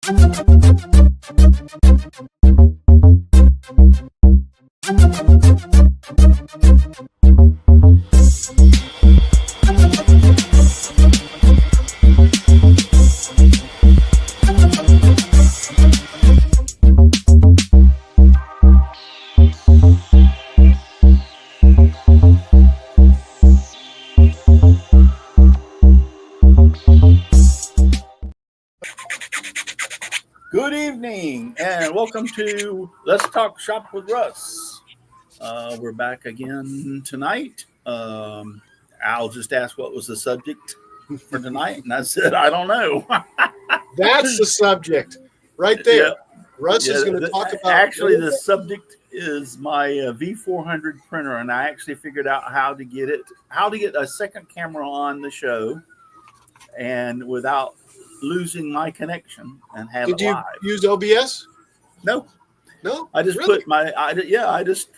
Good evening and welcome to Let's Talk Shop with Russ. We're back again tonight. Al just asked what was the subject for tonight, and I said, I don't know. That's the subject right there. Yeah. Russ is going to talk about. Actually, the subject is my V400 printer, and I actually figured out how to get a second camera on the show, and without losing my connection and have Did it live. Did you use OBS? No. I just really? I just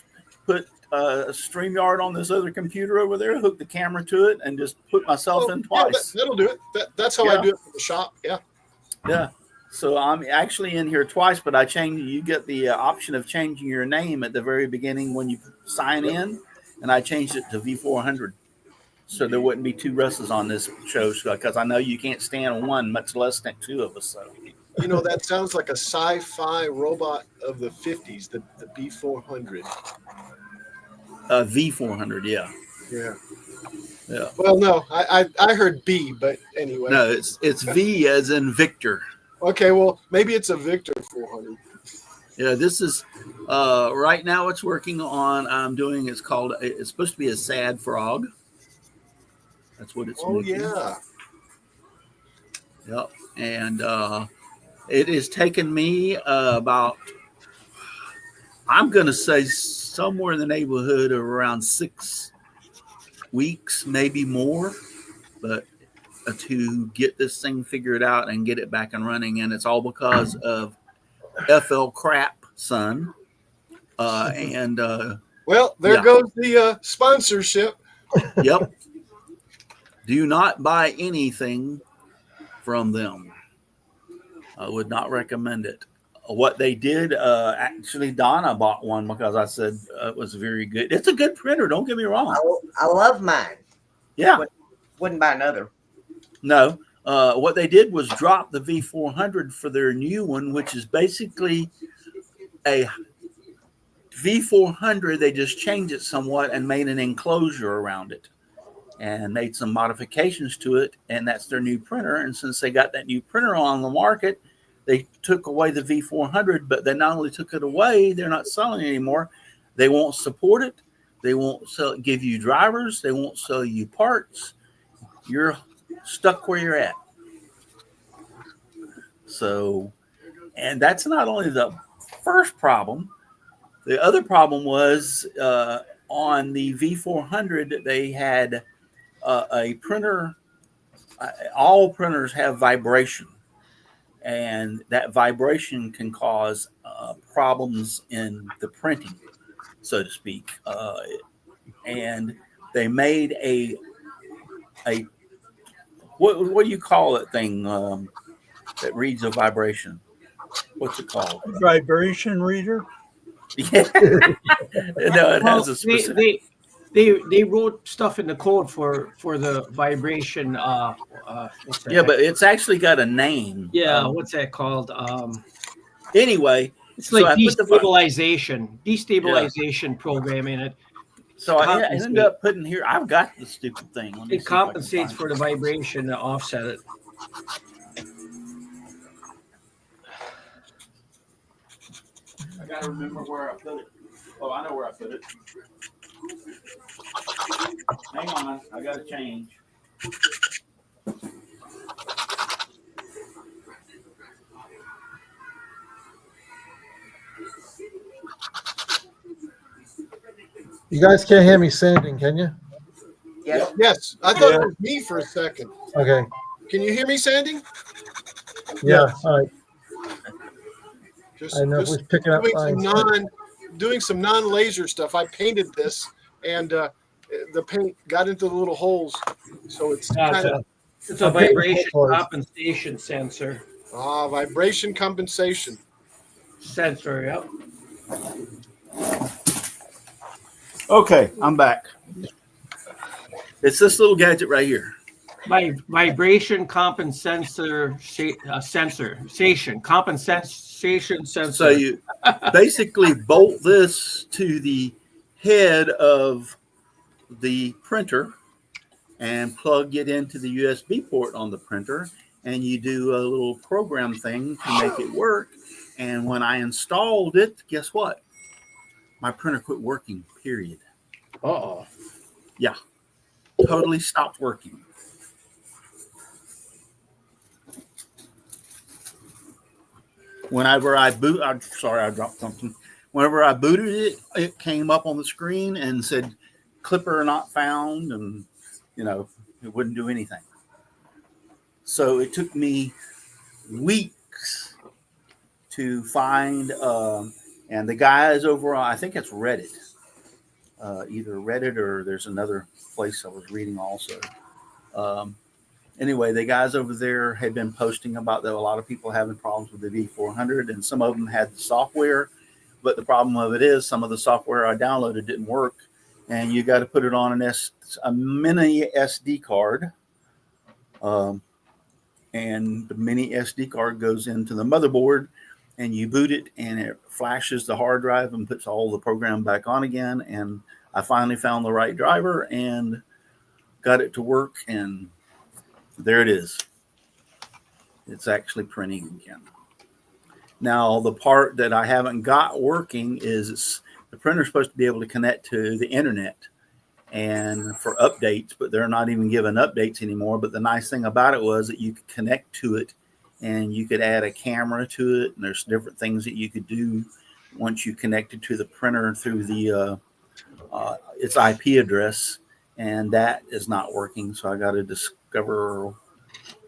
put StreamYard on this other computer over there, hooked the camera to it, and just put myself in twice. That'll do it. That's how I do it for the shop. Yeah. So I'm actually in here twice, but you get the option of changing your name at the very beginning when you sign in, and I changed it to V400. So there wouldn't be two Russes on this show, because I know you can't stand one, much less than two of us. So, that sounds like a sci-fi robot of the 50s, the B400. V400, yeah. Yeah. Well, no, I heard B, but anyway. No, it's V as in Victor. Okay, well, maybe it's a Victor 400. Yeah, this is right now. It's working on. It's supposed to be a sad frog. That's what it's making. Yeah. Yep. And it has taken me about, I'm going to say somewhere in the neighborhood of around 6 weeks, maybe more, but to get this thing figured out and get it back and running. And it's all because of FL Crap, son. Well, there goes the sponsorship. Yep. Do not buy anything from them. I would not recommend it. What they did, actually, Donna bought one because I said it was very good. It's a good printer. Don't get me wrong. I love mine. Yeah. Wouldn't buy another. No. What they did was drop the V400 for their new one, which is basically a V400. They just changed it somewhat and made an enclosure around it, and made some modifications to it, and that's their new printer. And since they got that new printer on the market, they took away the V400, but they not only took it away, they're not selling it anymore. They won't support it. They won't give you drivers. They won't sell you parts. You're stuck where you're at. So, and that's not only the first problem. The other problem was on the V400, they had a printer. All printers have vibration, and that vibration can cause problems in the printing, so to speak. And they made a what do you call that thing that reads a vibration? What's it called? Vibration reader. Yeah. No, it has a specific. They wrote stuff in the code for the vibration. What's that? Yeah, but it's actually got a name. Yeah, what's that called? Anyway, it's like destabilization program in it. So I ended up putting here. I've got the stupid thing. It compensates for the vibration to offset it. I gotta remember where I put it. Oh, I know where I put it. Hang on, I gotta change. You guys can't hear me sanding, can you? Yes. I thought it was me for a second. Okay. Can you hear me sanding? Yeah. All right. I know we're picking up doing some non-laser stuff. I painted this, and the paint got into the little holes, so it's it's a vibration compensation sensor. Vibration compensation. Sensor, yep. Okay, I'm back. It's this little gadget right here. Vibration compensation sensor. So you basically bolt this to the head of the printer and plug it into the USB port on the printer, and you do a little program thing to make it work. And when I installed it, guess what? My printer quit working, period. Uh-oh. Yeah, totally stopped working. Whenever I I'm sorry, I dropped something. Whenever I booted it, it came up on the screen and said, "Clipper not found," and it wouldn't do anything. So it took me weeks to find, and the guys over on, I think it's Reddit, either Reddit or there's another place I was reading also. Anyway, the guys over there had been posting about that a lot of people having problems with the V400, and some of them had the software, but the problem of it is some of the software I downloaded didn't work, and you got to put it on a mini SD card, and the mini SD card goes into the motherboard, and you boot it, and it flashes the hard drive and puts all the program back on again. And I finally found the right driver and got it to work, and there it is. It's actually printing again. Now, the part that I haven't got working is the printer's supposed to be able to connect to the internet and for updates, but they're not even giving updates anymore. But the nice thing about it was that you could connect to it and you could add a camera to it, and there's different things that you could do once you connected to the printer through the its IP address, and that is not working. So I got to discover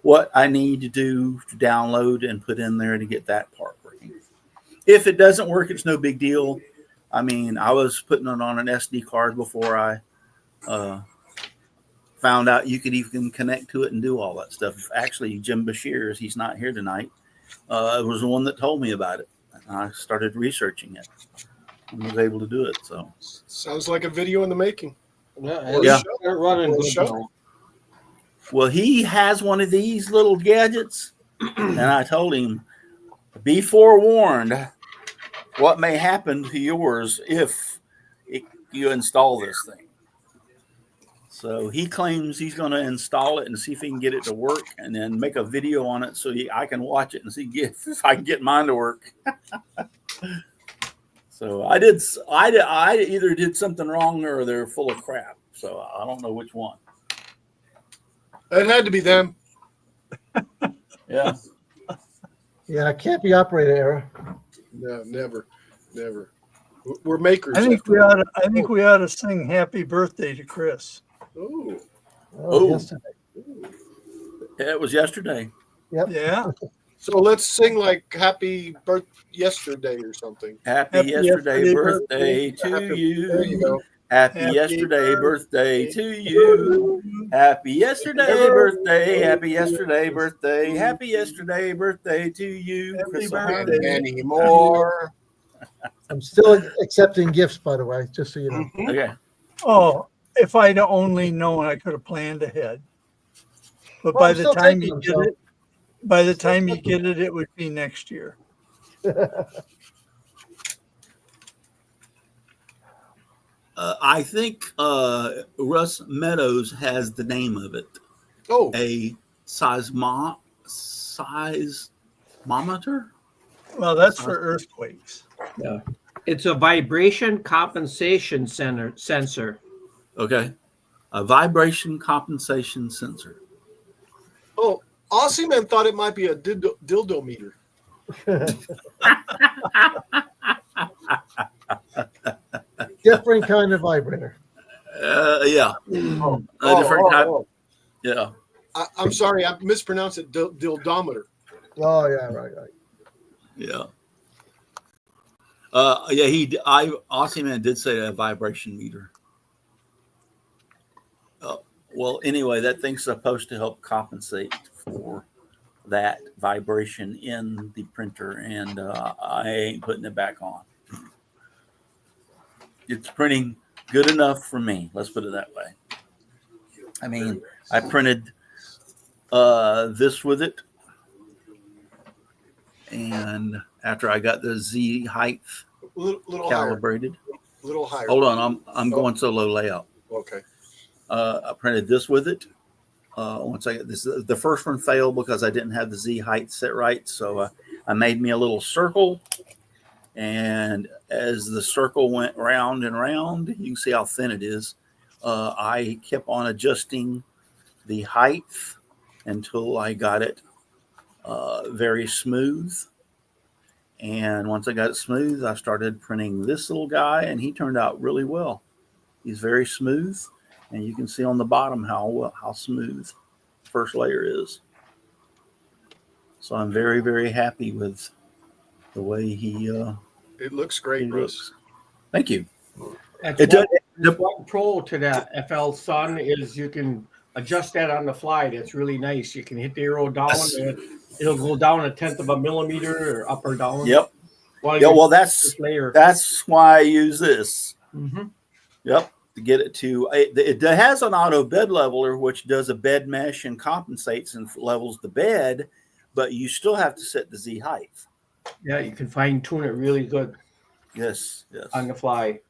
what I need to do to download and put in there to get that part working. If it doesn't work, it's no big deal. I mean, I was putting it on an SD card before I found out you could even connect to it and do all that stuff. Actually, Jim Bashir, he's not here tonight, was the one that told me about it. And I started researching it and was able to do it. So sounds like a video in the making. Yeah. They're running good Show. Well, he has one of these little gadgets, and I told him, be forewarned what may happen to yours if you install this thing. So he claims he's going to install it and see if he can get it to work, and then make a video on it so I can watch it and see if I can get mine to work. So I either did something wrong or they're full of crap. So I don't know which one. It had to be them. Yeah. Yeah, it can't be operator error. No, never. We're makers. I think we ought to sing "Happy Birthday" to Chris. Ooh. Oh. Yesterday. It was yesterday. Yep. Yeah. So let's sing like "Happy Birth Yesterday" or something. Happy yesterday birthday to There you. you go. Happy Happy yesterday birthday to you. Happy yesterday birthday. Happy yesterday birthday. Happy yesterday birthday to you. Happy Chris birthday. Anymore. I'm still accepting gifts, by the way, just so you know. Okay. Oh, if I'd only known, I could have planned ahead. But Well, by I'm the still time taking you them, get so- it, it would be next year. I think Russ Meadows has the name of it. Oh, A seismometer? Well, that's for earthquakes. Yeah. It's a vibration compensation sensor. Okay. A vibration compensation sensor. Aussie Man thought it might be a dildo meter. Different kind of vibrator. Yeah. A different type. Yeah. I'm sorry, I mispronounced it. Dildometer. Oh yeah, right. Yeah. Aussie Man did say a vibration meter. Well, anyway, that thing's supposed to help compensate for that vibration in the printer, and I ain't putting it back on. It's printing good enough for me. Let's put it that way. I mean, I printed this with it, and after I got the Z height little calibrated, higher, little higher. hold on, I'm going so low layout. Okay. I printed this with it. Once I this the first one failed because I didn't have the Z height set right, so I made me a little circle, and as the circle went round and round, you can see how thin it is. I kept on adjusting the height until I got it very smooth. And once I got it smooth, I started printing this little guy, and he turned out really well. He's very smooth, and you can see on the bottom how smooth first layer is. So I'm very, very happy with the way he It looks great, Russ. looks. Thank you. That's one pro to that FL Sun is you can adjust that on the fly. That's really nice. You can hit the arrow down, Yes. and it'll go down 1/10 of a millimeter or up or down. Yep. While Yeah. you're Well, first layer. that's why I use this. Mm-hmm. Yep. To get it to it has an auto bed leveler, which does a bed mesh and compensates and levels the bed, but you still have to set the Z height. Yeah, you can fine tune it really good Yes. Yes. on the fly.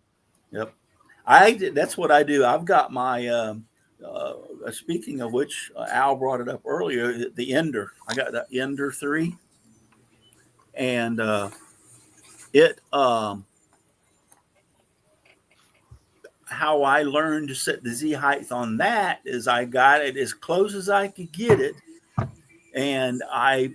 Yep. That's what I do. I've got my speaking of which, Al brought it up earlier, the Ender. I got the Ender 3, and it how I learned to set the Z height on that is I got it as close as I could get it, and I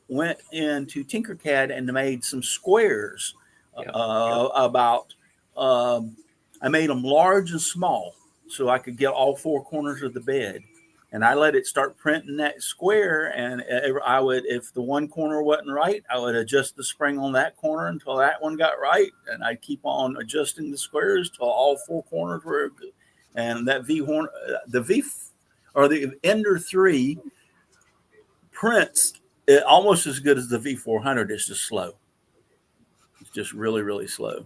went into Tinkercad and made some squares about I made them large and small so I could get all four corners of the bed, and I let it start printing that square, and I would, if the one corner wasn't right, I would adjust the spring on that corner until that one got right, and I'd keep on adjusting the squares till all four corners were good. And that the Ender 3 prints almost as good as the V400. It's just slow. It's just really, really slow.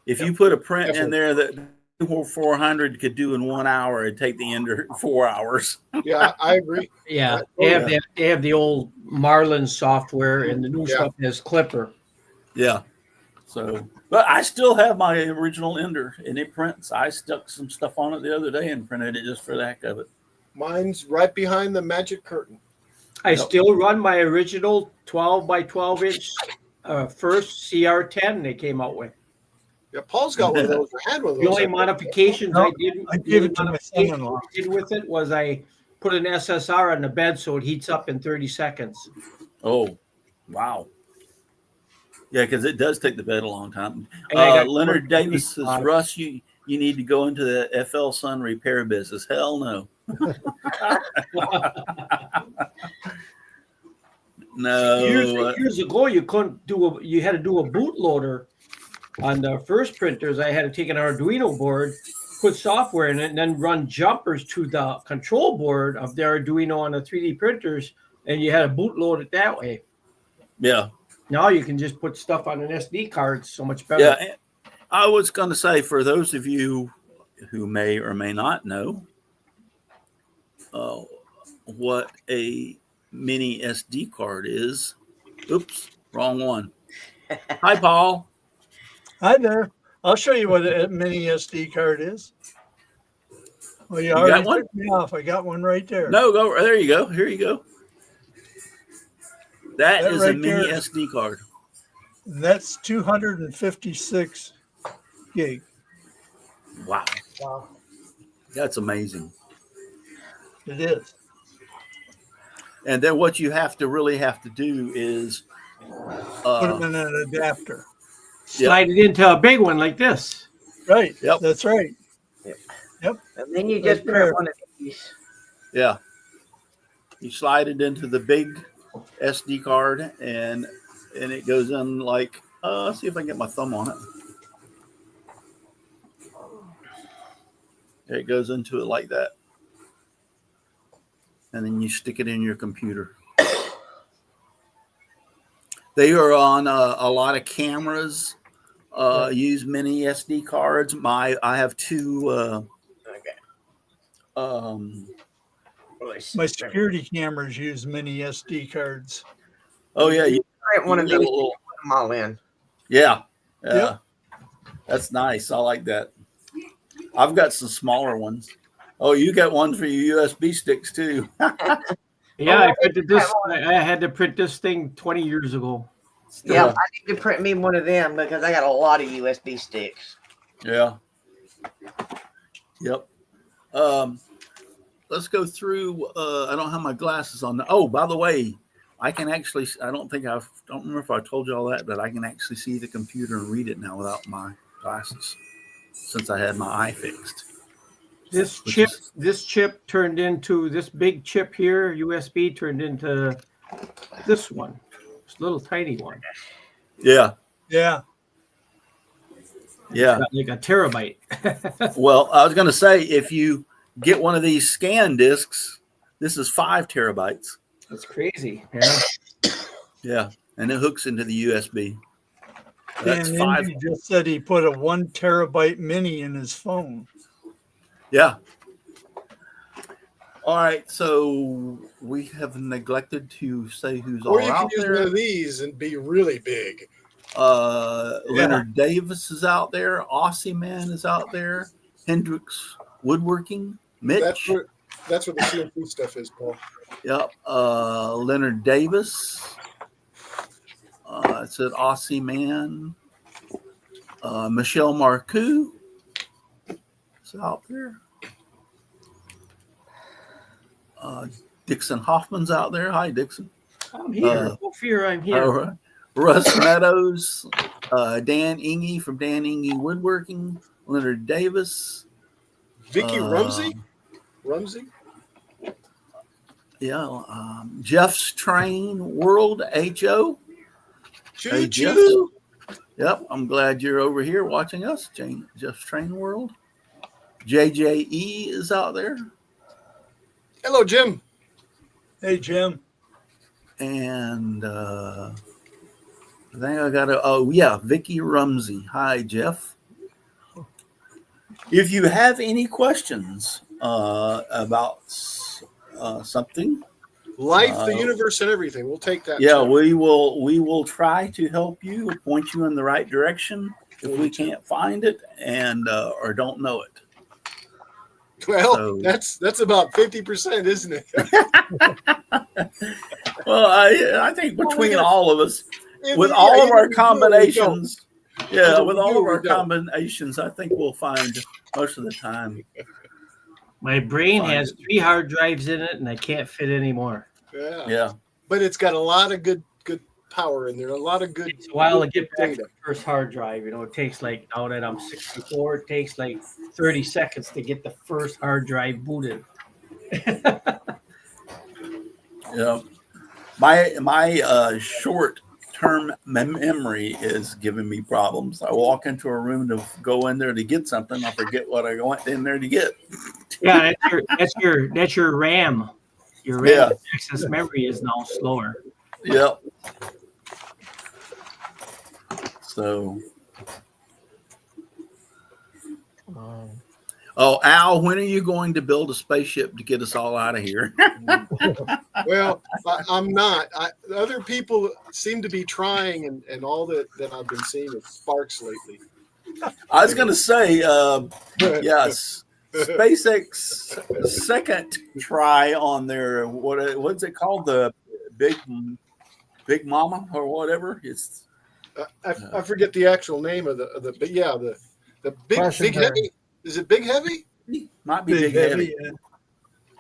If you put a print in there that 400 could do in 1 hour, it'd take the Ender 4 hours. Yeah, I agree. Yeah, they have the old Marlin software, and the new stuff has Clipper. Yeah. So, but I still have my original Ender, and it prints. I stuck some stuff on it the other day and printed it just for the heck of it. Mine's right behind the magic curtain. I still run my original 12 by 12 inch first CR10 they came out with. Yeah, Paul's got one of those. I had one of those. The only modifications I did gave it to my son-in-law. with it was I put an SSR on the bed so it heats up in 30 seconds. Oh, wow. Yeah, because it does take the bed a long time. And I got Leonard Davis says, 25. Russ, you need to go into the FL Sun repair business. Hell no. No. Years ago, you couldn't do you had to do a bootloader on the first printers. I had to take an Arduino board, put software in it, and then run jumpers to the control board of the Arduino on the 3D printers, and you had to bootload it that way. Yeah. Now you can just put stuff on an SD card. So much better. Yeah. I was going to say, for those of you who may or may not know what a mini SD card is. Oops, wrong one. Hi, Paul. Hi there. I'll show you what a mini SD card is. Well, you already got one? took me off. I got one right there. No, go. There you go. Here you go. That is right a mini there. SD card. That's 256 gig. Wow. Wow. That's amazing. It is. And then what you really have to do is Put them in an adapter. Slide it into a big one like this. Right. Yep. That's right. And then you just Right there. print one of these. yeah, you slide it into the big SD card, and it goes in like let's see if I can get my thumb on it. It goes into it like that. and then you stick it in your computer. They are on a lot of cameras. Use mini SD cards. I have two. Okay. My security cameras use mini SD cards. Oh yeah, you Print one of got a these. little- Put them all in. yeah, Yep. That's nice. I like that. I've got some smaller ones. Oh, you got one for your USB sticks too. Yeah, I printed this. I had to print this thing 20 years ago. Yeah, I need to print me one of them because I got a lot of USB sticks. Yeah. Yep. Let's go through. I don't have my glasses on. Oh, by the way, I can actually. I don't remember if I told you all that, but I can actually see the computer and read it now without my glasses, since I had my eye fixed. This chip turned into this big chip here. USB turned into this one, this little tiny one. Yeah. Yeah. Yeah. Got like a terabyte. Well, I was going to say, if you get one of these scan discs, this is 5 terabytes. That's crazy. Yeah. Yeah, and it hooks into the USB. Dan That's 5. Indy just said he put a 1 terabyte mini in his phone. Yeah. All right, so we have neglected to say who's Or all you can out use there. one of these and be really big. Leonard Davis is out there. Aussie Man is out there. Hendrix Woodworking. Mitch. That's where the CNC stuff is, Paul. Yep. Leonard Davis. It said Aussie Man. Michelle Marcoux is out there. Dixon Hoffman's out there. Hi, Dixon. I'm here. No fear, I'm here. Russ Meadows. Dan Inge from Dan Inge Woodworking. Leonard Davis. Vicky Rumsey? Rumsey? Yeah. Jeff's Train World, HO. Choo choo. Yep, I'm glad you're over here watching us, Jeff's Train World. JJE is out there. Hello, Jim. Hey, Jim. And I think I got to, Vicky Rumsey. Hi, Jeff. If you have any questions about something, Life, the universe, and everything. We'll take that. Yeah, too. we will try to help you, point you in the right direction if we can't find it and or don't know it. Well, So- that's about 50%, isn't it? Well, I think between all of us, with Yeah, all of either our we do or we combinations, Either with we all do of or our we don't. combinations, I think we'll find most of the time. My brain Fine. has 3 hard drives in it, and I can't fit any more. Yeah. Yeah, But it's got a lot of good power in there. A lot of good. It's a while to good get back to data. the first hard drive. You know, it takes like, now that I'm 64, it takes like 30 seconds to get the first hard drive booted. yeah. My short-term memory is giving me problems. I walk into a room to go in there to get something, I forget what I went in there to get. Yeah, that's your RAM. Your RAM access memory is now slower. Yep. So. Oh, Al, when are you going to build a spaceship to get us all out of here? Well, I'm not. Other people seem to be trying, and all that I've been seeing is sparks lately. I was going to say, yes, SpaceX second try on their what's it called, the Big Mama or whatever. It's I forget the actual name of the but yeah, the big heavy. Is it Big Heavy? might be Big Heavy.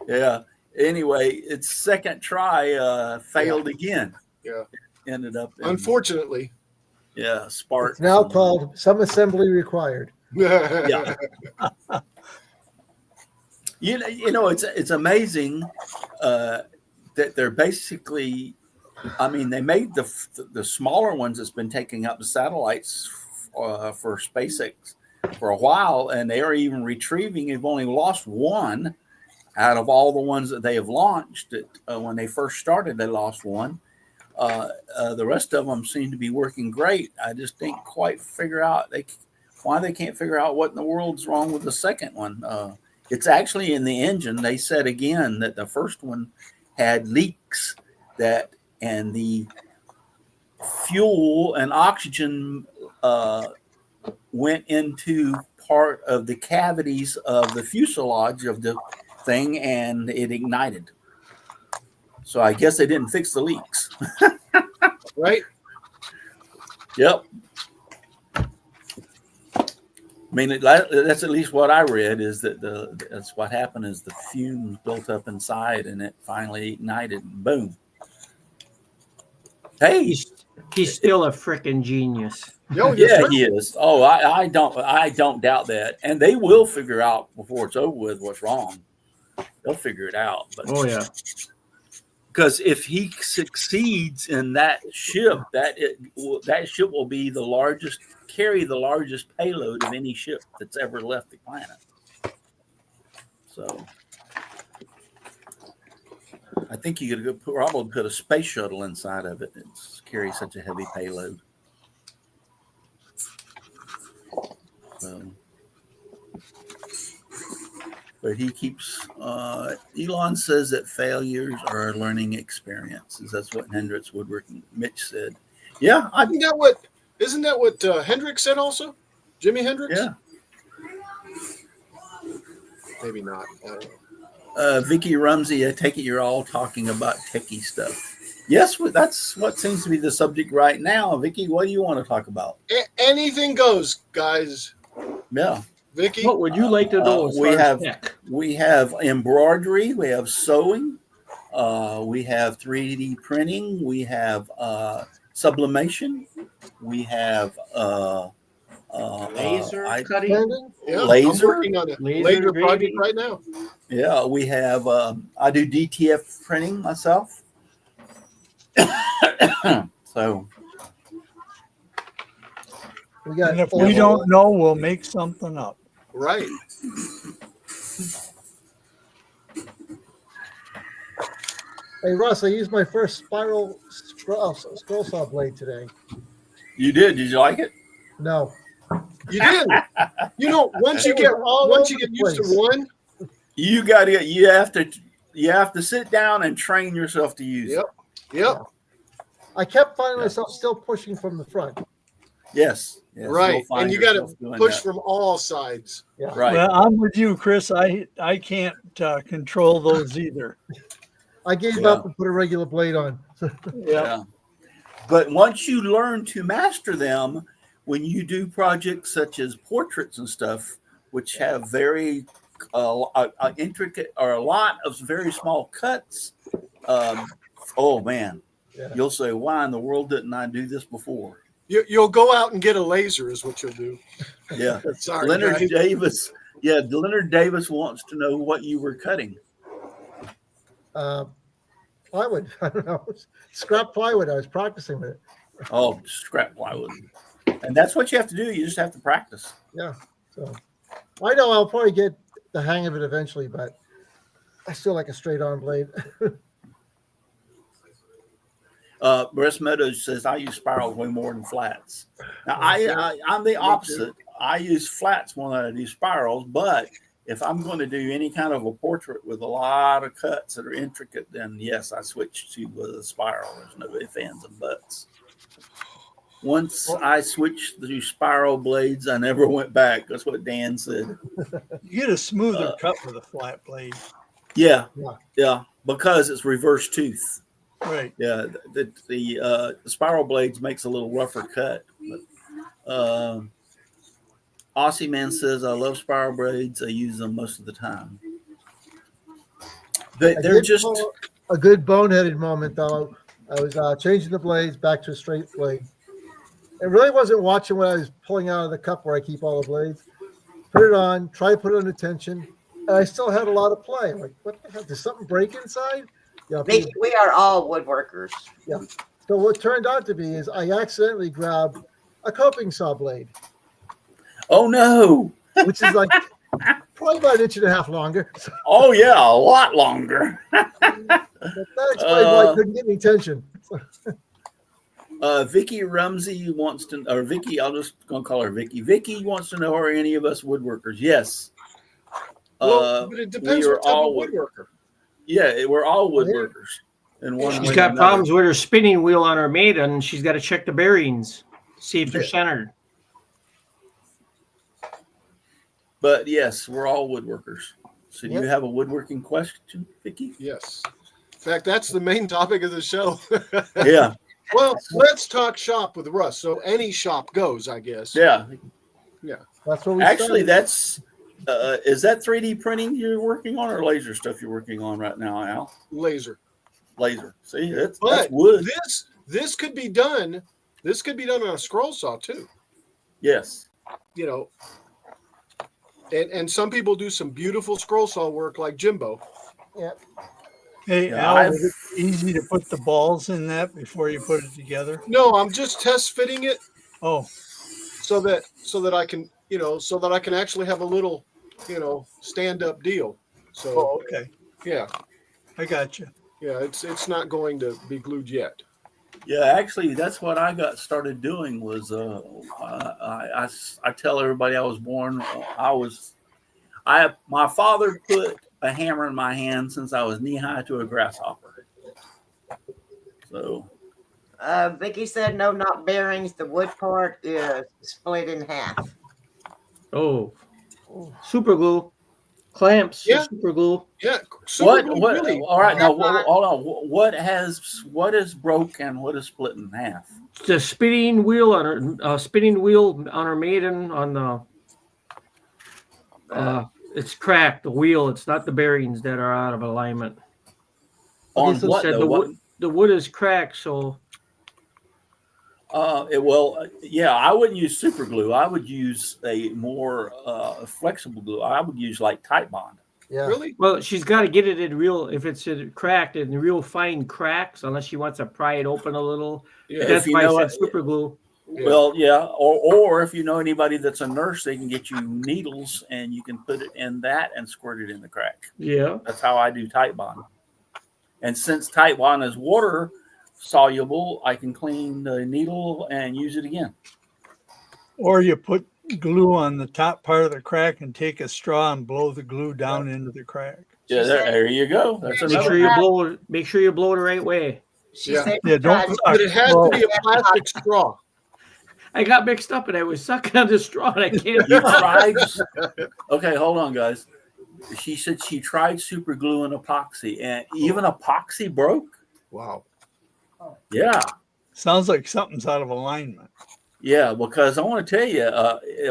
Yeah. Anyway, its second try failed again. Yeah. Ended up Unfortunately. spark. It's now called Some Assembly Required. Yeah. You know, it's amazing that they're basically. I mean, they made the smaller ones that's been taking up the satellites for SpaceX for a while, and they are even retrieving. They've only lost one out of all the ones that they have launched, when they first started, they lost one. The rest of them seem to be working great. I just didn't quite figure out why they can't figure out what in the world's wrong with the second one. It's actually in the engine. They said again that the first one had leaks and the fuel and oxygen went into part of the cavities of the fuselage of the thing, and it ignited. So I guess they didn't fix the leaks. Right? Yep. I mean, that's at least what I read, is that that's what happened, is the fumes built up inside and it finally ignited and boom. Hey, He's still a freaking genius. Yo, yeah, he is. Oh, I don't doubt that. And they will figure out before it's over with what's wrong. They'll figure it out. But Oh yeah. because if he succeeds in that ship, that ship will be carry the largest payload of any ship that's ever left the planet. So I think you could probably put a space shuttle inside of it and carry such a heavy payload. So, but he keeps. Elon says that failures are a learning experiences. That's what Hendricks Woodworking Mitch said. Yeah, Isn't that what Hendricks said also? Jimi Hendrix? Yeah. Maybe not. I don't know. Vicky Rumsey, I take it you're all talking about techie stuff. Yes, that's what seems to be the subject right now. Vicky, what do you want to talk about? Anything goes, guys. Yeah. Vicky? What would you like to know? As we far as have tech? we have embroidery, we have sewing, we have 3D printing, we have sublimation, we have Laser cutting. Yeah, laser. I'm working on a Laser laser baby. project right now. Yeah, we have. I do DTF printing myself. So We got. And if we don't know, we'll make something up. Right. Hey Russ, I used my first spiral scroll saw blade today. you did? Did you like it? No, You did. Once you get used to one, You got to. You have to sit down and train yourself to use it. yep. I kept finding myself still pushing from the front. Yes. Right. you'll find And you got to yourself doing push that. from all sides. Yeah. Right. Well, I'm with you, Chris. I can't control those either. I gave Yeah. up and put a regular blade on. Yeah. But once you learn to master them, when you do projects such as portraits and stuff, which have very intricate or a lot of very small cuts, oh man, Yeah. you'll say, "Why in the world didn't I do this before?" You'll go out and get a laser, is what you'll do. Yeah. Sorry, Leonard guys. Davis. Yeah, Leonard Davis wants to know what you were cutting. Plywood. I don't know. Scrap plywood. I was practicing with it. Oh, scrap plywood. And that's what you have to do. You just have to practice. Yeah. So I know I'll probably get the hang of it eventually, but I still like a straight on blade. Breast Meadows says I use spirals way more than flats. Now I'm the opposite. I use flats more than I do spirals, but if I'm going to do any kind of a portrait with a lot of cuts that are intricate, then yes, I switch to a spiral. There's no ifs, ands, and buts. Once I switched to spiral blades, I never went back. That's what Dan said. You get a smoother cut with a flat blade. Yeah, because it's reverse tooth. Right. Yeah, the spiral blades makes a little rougher cut. But, Aussie Man says, I love spiral blades. I use them most of the time. They're just a good boneheaded moment, though. I was changing the blades back to a straight blade. I really wasn't watching what I was pulling out of the cup where I keep all the blades. Put it on, try to put it under tension, and I still had a lot of play. I'm like, what the hell? Did something break inside? Yeah. We are all woodworkers. Yeah. So what turned out to be is I accidentally grabbed a coping saw blade, oh no. which is like Probably about an inch and a half longer. So Oh yeah, a lot longer. that explains why I couldn't get any tension. Vicky Rumsey wants to, or Vicky, I'm just gonna call her Vicky. Vicky wants to know, are any of us woodworkers? Yes. Well, but it depends we are what type of all woodworker. Yeah, we're all Oh, yeah. woodworkers. In one She's way got or another. problems with her spinning wheel on her Maiden. She's got to check the bearings, see if they're centered. But yes, we're all woodworkers. So do Yep. you have a woodworking question, Vicky? Yes. In fact, that's the main topic of the show. Yeah. Well, let's talk shop with Russ. So any shop goes, I guess. Yeah. That's what we Actually, started. that's is that 3D printing you're working on or laser stuff you're working on right now, Al? Laser. Laser. See, that's But wood. this could be done. This could be done on a scroll saw too. Yes. You know, and some people do some beautiful scroll saw work like Jimbo. Hey, Yeah, Al, I've- is it easy to put the balls in that before you put it together? No, I'm just test fitting it Oh, so that I can, so that I can actually have a little, stand up deal. So oh, okay. yeah, I got you. yeah, it's not going to be glued yet. Yeah, actually, that's what I got started doing. Was I tell everybody I was born. My father put a hammer in my hand since I was knee high to a grasshopper. So Vicky said no, not bearings. The wood part is split in half. Oh, super glue, clamps, Yeah. super glue. Yeah. Super glue what? really- All right, now hold on. What is broke and what is split in half? The spinning wheel on her Maiden on the. It's cracked. The wheel. It's not the bearings that are out of alignment. On so what? Said Though? the What? wood. The wood is cracked, so Yeah, I wouldn't use super glue. I would use a more flexible glue. I would use like tight bond. Yeah. Really? well, she's got to get it in real. If it's cracked in real fine cracks, unless she wants to pry it open a little. Yeah. That's If you why I know said it- super glue. Yeah. Well, yeah, or if you know anybody that's a nurse, they can get you needles and you can put it in that and squirt it in the crack. Yeah. That's how I do tight bond. And since tight bond is water soluble, I can clean the needle and use it again. Or you put glue on the top part of the crack and take a straw and blow the glue down into the crack. Yeah, there you go. That's Make another. sure you blow it. Make sure you blow it the right way. She Yeah. said Yeah, don't. But it has to be a plastic straw. I got mixed up and I was sucking on the straw and I can't. You tried. Okay, hold on, guys. She said she tried super glue and epoxy, and even epoxy broke. Wow. Yeah, Sounds like something's out of alignment. yeah. Because I want to tell you,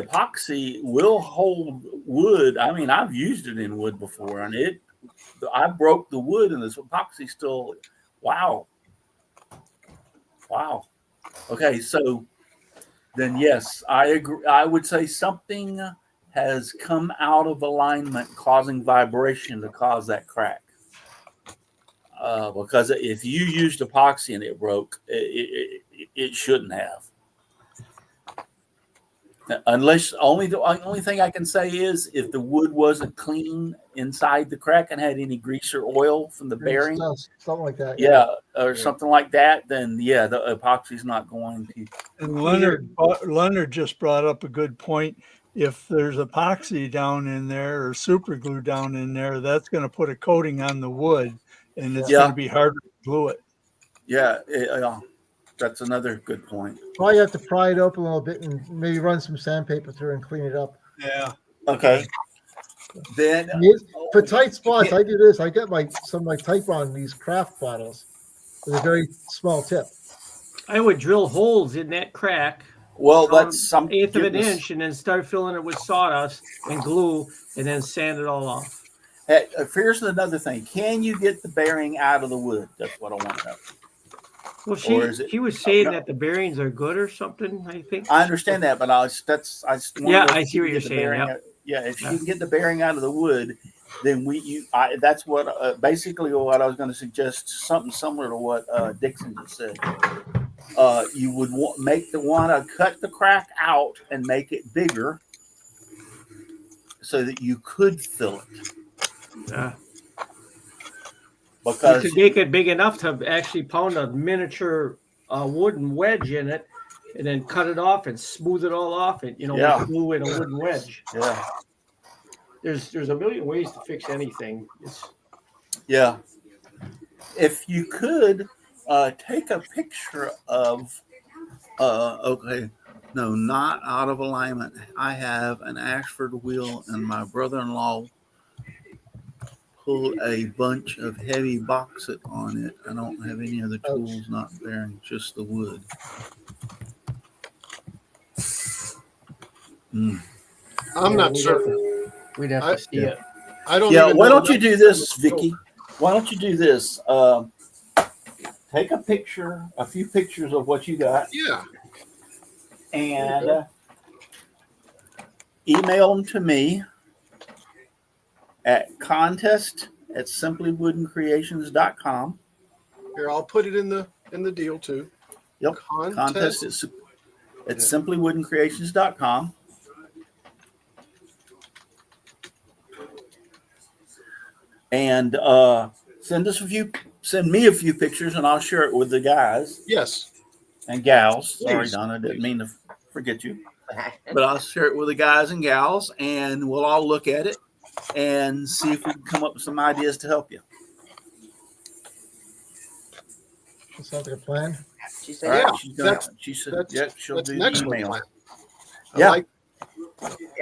epoxy will hold wood. I mean, I've used it in wood before, and I broke the wood, and this epoxy still. Wow. Okay, so then yes, I agree. I would say something has come out of alignment, causing vibration to cause that crack. Because if you used epoxy and it broke, it shouldn't have. Unless the only thing I can say is if the wood wasn't clean inside the crack and had any grease or oil from the bearing, Something like that. yeah, or something like that, then yeah, the epoxy's not going to. And Leonard just brought up a good point. If there's epoxy down in there or super glue down in there, that's going to put a coating on the wood, and it's Yeah. going to be harder to glue it. Yeah, that's another good point. Probably have to pry it open a little bit and maybe run some sandpaper through and clean it up. Yeah. Okay. Then For tight spots, I do this. I get some of my type on these craft bottles with a very small tip. I would drill holes in that crack, well, that's some eighth of an inch, and then start filling it with sawdust and glue, and then sand it all off. Hey, here's another thing. Can you get the bearing out of the wood? That's what I want to know. Well, Or is it- he was saying no. that the bearings are good or something. I think. I understand that, but I just want to Yeah, know I if see you what can you're get the saying, bearing yep. out- Yeah, if you can get the bearing out of the wood, then that's what basically what I was going to suggest. Something similar to what Dixon just said. You would want to cut the crack out and make it bigger, so that you could fill it. Yeah. You Because could make it big enough to actually pound a miniature wooden wedge in it, and then cut it off and smooth it all off, and Yeah. with glue and a wooden wedge. yeah, There's a million ways to fix anything. yeah. If you could take a picture of, okay, no, not out of alignment. I have an Ashford wheel, and my brother-in-law pulled a bunch of heavy boxit on it. I don't have any other tools, not bearing, just the wood. Mm. I'm not we'd certain. We'd have to see it. I don't. Yeah, even why know don't you do this, nothing. Vicky? Why don't you do this? Take a picture, a few pictures of what you got, Yeah. and email them to me at contest@simplywoodencreations.com. Here, I'll put it in the deal too. Yep. Contest at simplywoodencreations.com. And send me a few pictures, and I'll share it with the guys Yes. and gals. Sorry, Please. Donna, didn't mean to forget you. But I'll share it with the guys and gals, and we'll all look at it and see if we can come up with some ideas to help you. That sounds like a plan. She All said, right, Yeah, she said, that's- yeah, she'll That's do an the excellent email. plan. I Yeah. like-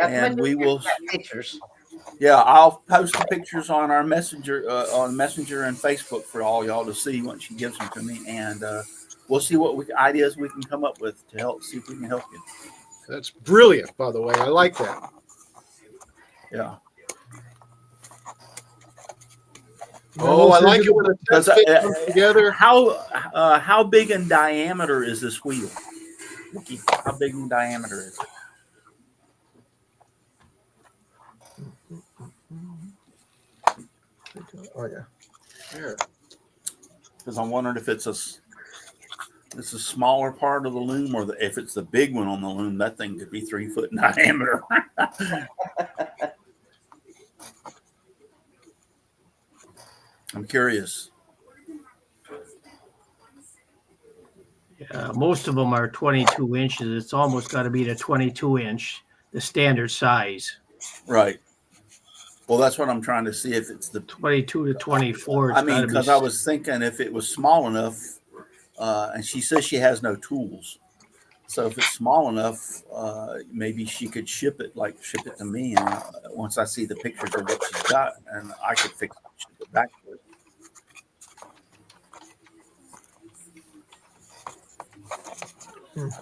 And we will. pictures. Yeah, I'll post the pictures on our Messenger and Facebook for all y'all to see once she gives them to me, and we'll see what ideas we can come up with to help. See if we can help you. That's brilliant, by the way. I like that. Yeah. Oh, I like it when the Because test fit comes together. how big in diameter is this wheel? Vicky, how big in diameter is it? Oh yeah. There. Because I'm wondering if it's a smaller part of the loom, or if it's the big one on the loom. That thing could be 3 foot in diameter. I'm curious. Most of them are 22 inches. It's almost got to be the 22-inch, the standard size. Right. Well, that's what I'm trying to see, if it's the 22 to 24. I mean, because I was thinking if it was small enough, and she says she has no tools. So if it's small enough, maybe she could ship it to me. And once I see the pictures of what she's got, and I could ship it back to her.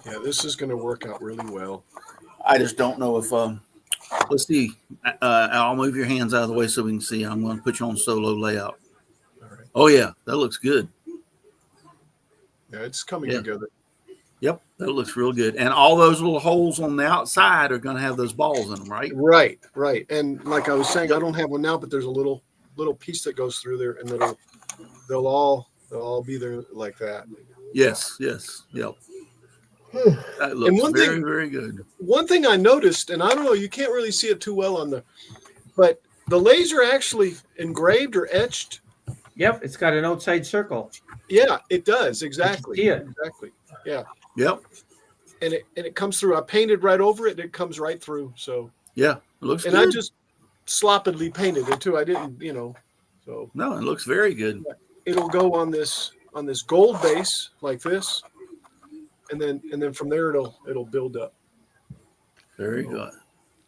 Yeah, this is going to work out really well. I just don't know if, let's see. I'll move your hands out of the way so we can see. I'm going to put you on solo layout. All right. Oh, yeah, that looks good. Yeah, it's coming Yeah. together. Yep, that looks real good. And all those little holes on the outside are going to have those balls in them, right? Right, right. And like I was saying, I don't have one now, but there's a little piece that goes through there, and they'll all be there like that. Yes, yep. That And looks one very, thing- very good. One thing I noticed, and I don't know, you can't really see it too well but the laser actually engraved or etched. Yep, it's got an outside circle. Yeah, it does exactly. see it. Exactly. Yeah, Yep. and it comes through. I painted right over it, and it comes right through. So Yeah, it looks and good. I just sloppily painted it too. I didn't, So No, it looks very good. it'll go on this gold base like this, and then from there it'll build up. Very good.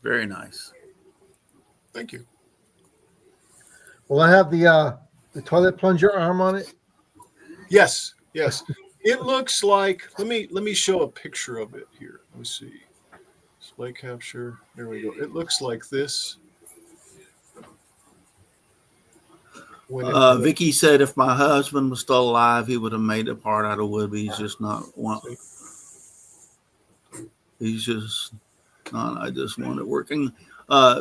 Very nice. Thank you. Will I have the toilet plunger arm on it? Yes, yes. It looks like. Let me show a picture of it here. Let me see. Display capture. There we go. It looks like this. Vicky said if my husband was still alive, he would have made a part out of wood, but he's just not one. He's just not. I just want it working.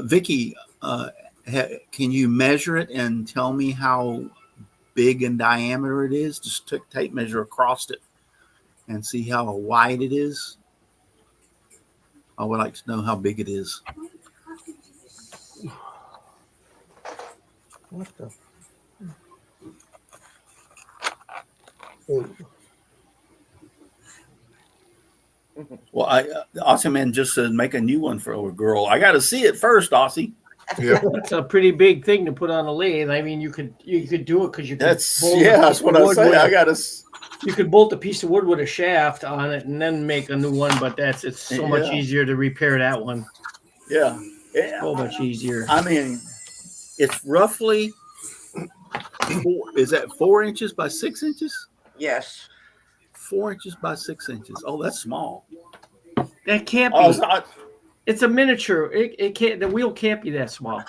Vicky, can you measure it and tell me how big in diameter it is? Just take tape measure across it and see how wide it is. I would like to know how big it is. What the? Oh, Well, Aussie Man just said make a new one for a girl. I got to see it first, Aussie. Yeah. It's a pretty big thing to put on a lathe. I mean, you could do it because you could That's bolt a that's piece what of I wood say. with I a- got to. you could bolt a piece of wood with a shaft on it and then make a new one. But it's so much Yeah. easier to repair that one. Yeah. Yeah. So much easier. I mean, it's roughly is that 4 inches by 6 inches? Yes. 4 inches by 6 inches. Oh, that's small. That can't Oh, be. it's not. It's a miniature. It can't. The wheel can't be that small.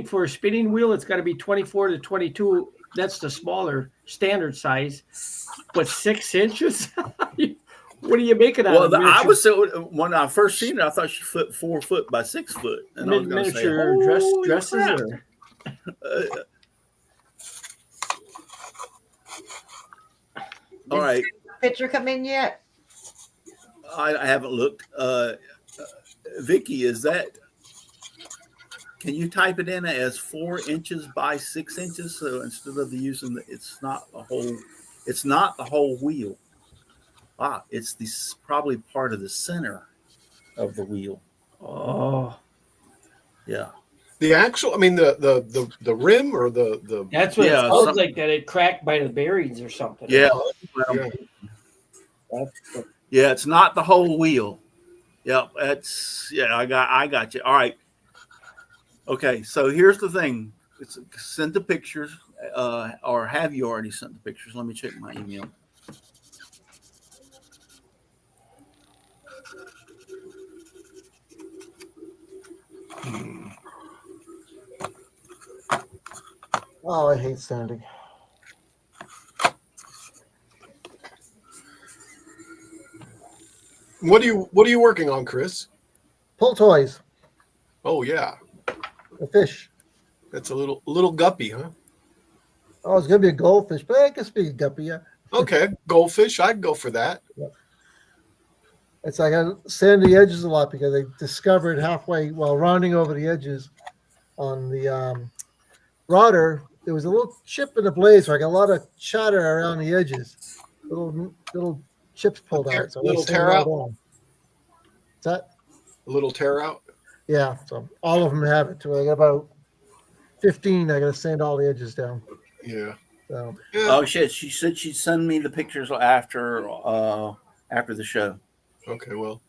For a spinning wheel, it's got to be 24 to 22. That's the smaller standard size. But 6 inches? What do you make it out Well, of? I was so when I first seen it, I thought she foot 4 foot by 6 foot, and I was going to say, miniature "Holy dresses crap." or All right, Picture come in yet? I haven't looked. Vicky, is that? Can you type it in as 4 inches by 6 inches? So instead of using it's not the whole. It's not the whole wheel. Ah, it's probably part of the center of the wheel. oh, Yeah. The actual, I mean, the rim or the that's what Yeah, it sounds something- like. That it cracked by the bearings or something. Yeah. yeah. That's Yeah, it's not the whole wheel. Yep, I got you. All right. Okay, so here's the thing. Send the pictures, or have you already sent the pictures? Let me check my email. oh, I hate sanding. What are you working on, Chris? Pull toys, Oh yeah, the fish. that's a little guppy, huh? Oh, it's gonna be a goldfish, but I guess be a guppy. Yeah. Okay, goldfish. I'd go for that. It's like I sand the edges a lot because I discovered halfway while rounding over the edges on the router, there was a little chip in the blade, so I got a lot of chatter around the edges. Little chips pulled out. So I Little sand it tear all out? down. Is that? A little tear out. Yeah. So all of them have it. So I got about 15. I got to sand all the edges down. Yeah. So Yeah. Oh shit! She said she'd send me the pictures after the show. Okay. Well.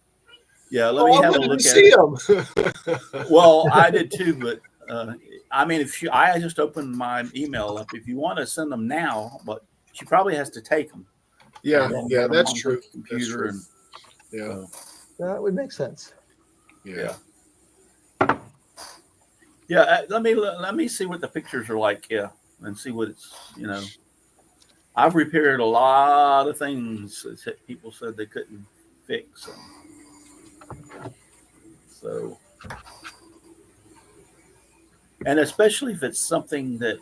Yeah, let me I have a wanted look to at see it. them. Well, I did too, but I mean, I just opened my email up. If you want to send them now, but she probably has to take them. Yeah. And Yeah. get 'em That's on her true. Computer That's true. and Yeah. so, that would make sense. Yeah. yeah. Let me see what the pictures are like. Yeah, and see what it's I've repaired a lot of things that people said they couldn't fix. So, and especially if it's something that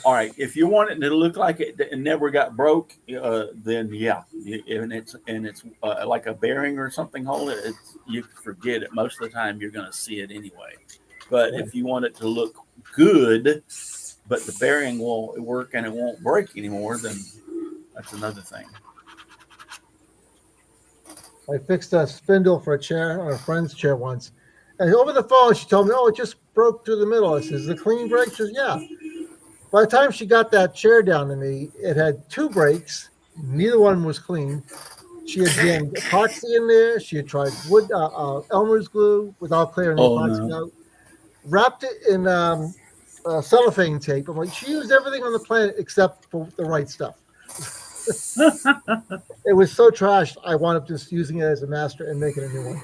all right, if you want it to look like it never got broke, then yeah, and it's like a bearing or something holding it, you forget it. Most of the time, you're going to see it anyway. But if you want it to look good, but the bearing won't work and it won't break anymore, then that's another thing. I fixed a spindle for a chair on a friend's chair once. And over the phone, she told me, oh, it just broke through the middle. I says, is the clean break? She says, yeah. By the time she got that chair down to me, it had 2 breaks. Neither one was clean. She had jammed epoxy in there. She had tried wood Elmer's glue without clearing the epoxy out. Wrapped it in cellophane tape. I'm like, she used everything on the planet except for the right stuff. It was so trashed, I wound up just using it as a master and making a new one.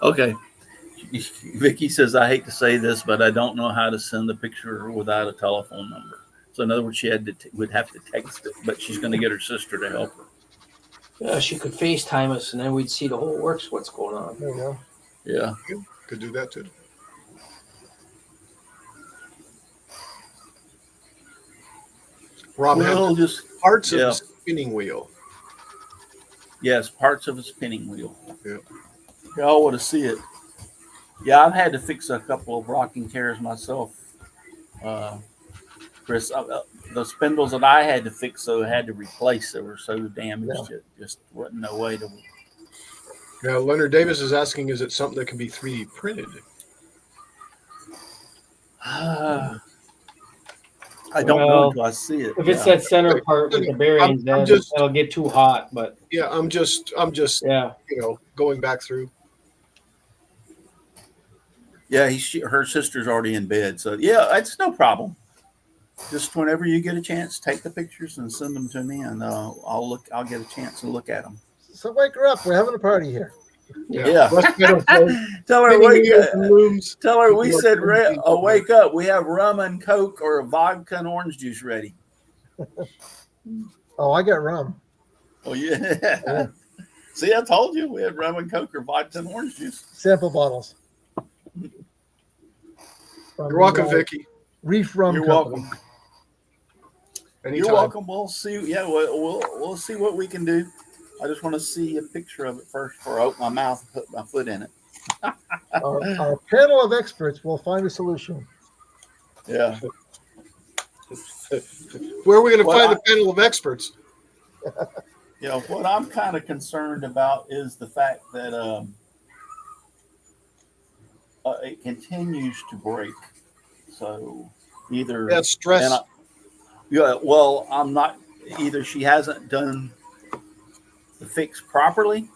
Okay. Vicky says, I hate to say this, but I don't know how to send a picture without a telephone number. So in other words, she would have to text it, but she's going to get her sister to help her. Yeah, she could FaceTime us, and then we'd see the whole works. What's going on? There you go. Yeah. Could do that too. Rob Well, had just parts of yeah. the spinning wheel. Yes, parts of a spinning wheel. Yeah. Y'all want to see it? Yeah, I've had to fix a couple of rocking chairs myself, Chris. The spindles that I had to fix, so I had to replace. They were so damaged, it just wasn't no way to. Now, Leonard Davis is asking, is it something that can be 3D printed? I don't know Well, until I see it. If it's that center part with the bearings, I'm then just- that'll get too hot. But Yeah, I'm just, yeah, going back through. Yeah, her sister's already in bed, so yeah, it's no problem. Just whenever you get a chance, take the pictures and send them to me, and I'll get a chance to look at them. So wake her up. We're having a party here. Yeah. Russ Meadow says, Tell her "Spinning wake wheels and looms." Tell her we said wake up. We have rum and Coke or vodka and orange juice ready. Oh, I got rum. Oh yeah. See, I told you we had rum and Coke or vodka and orange juice. Sample bottles. You're welcome, Vicky. Reef Rum You're Company. welcome. Anytime. You're welcome. We'll see. Yeah, we'll see what we can do. I just want to see a picture of it first before I open my mouth and put my foot in it. Our panel of experts will find a solution. Yeah. Where are we going to Well, find the panel of experts? You know, what I'm kind of concerned about is the fact that it continues to break. So either That's stress. well, I'm not. Either she hasn't done the fix properly,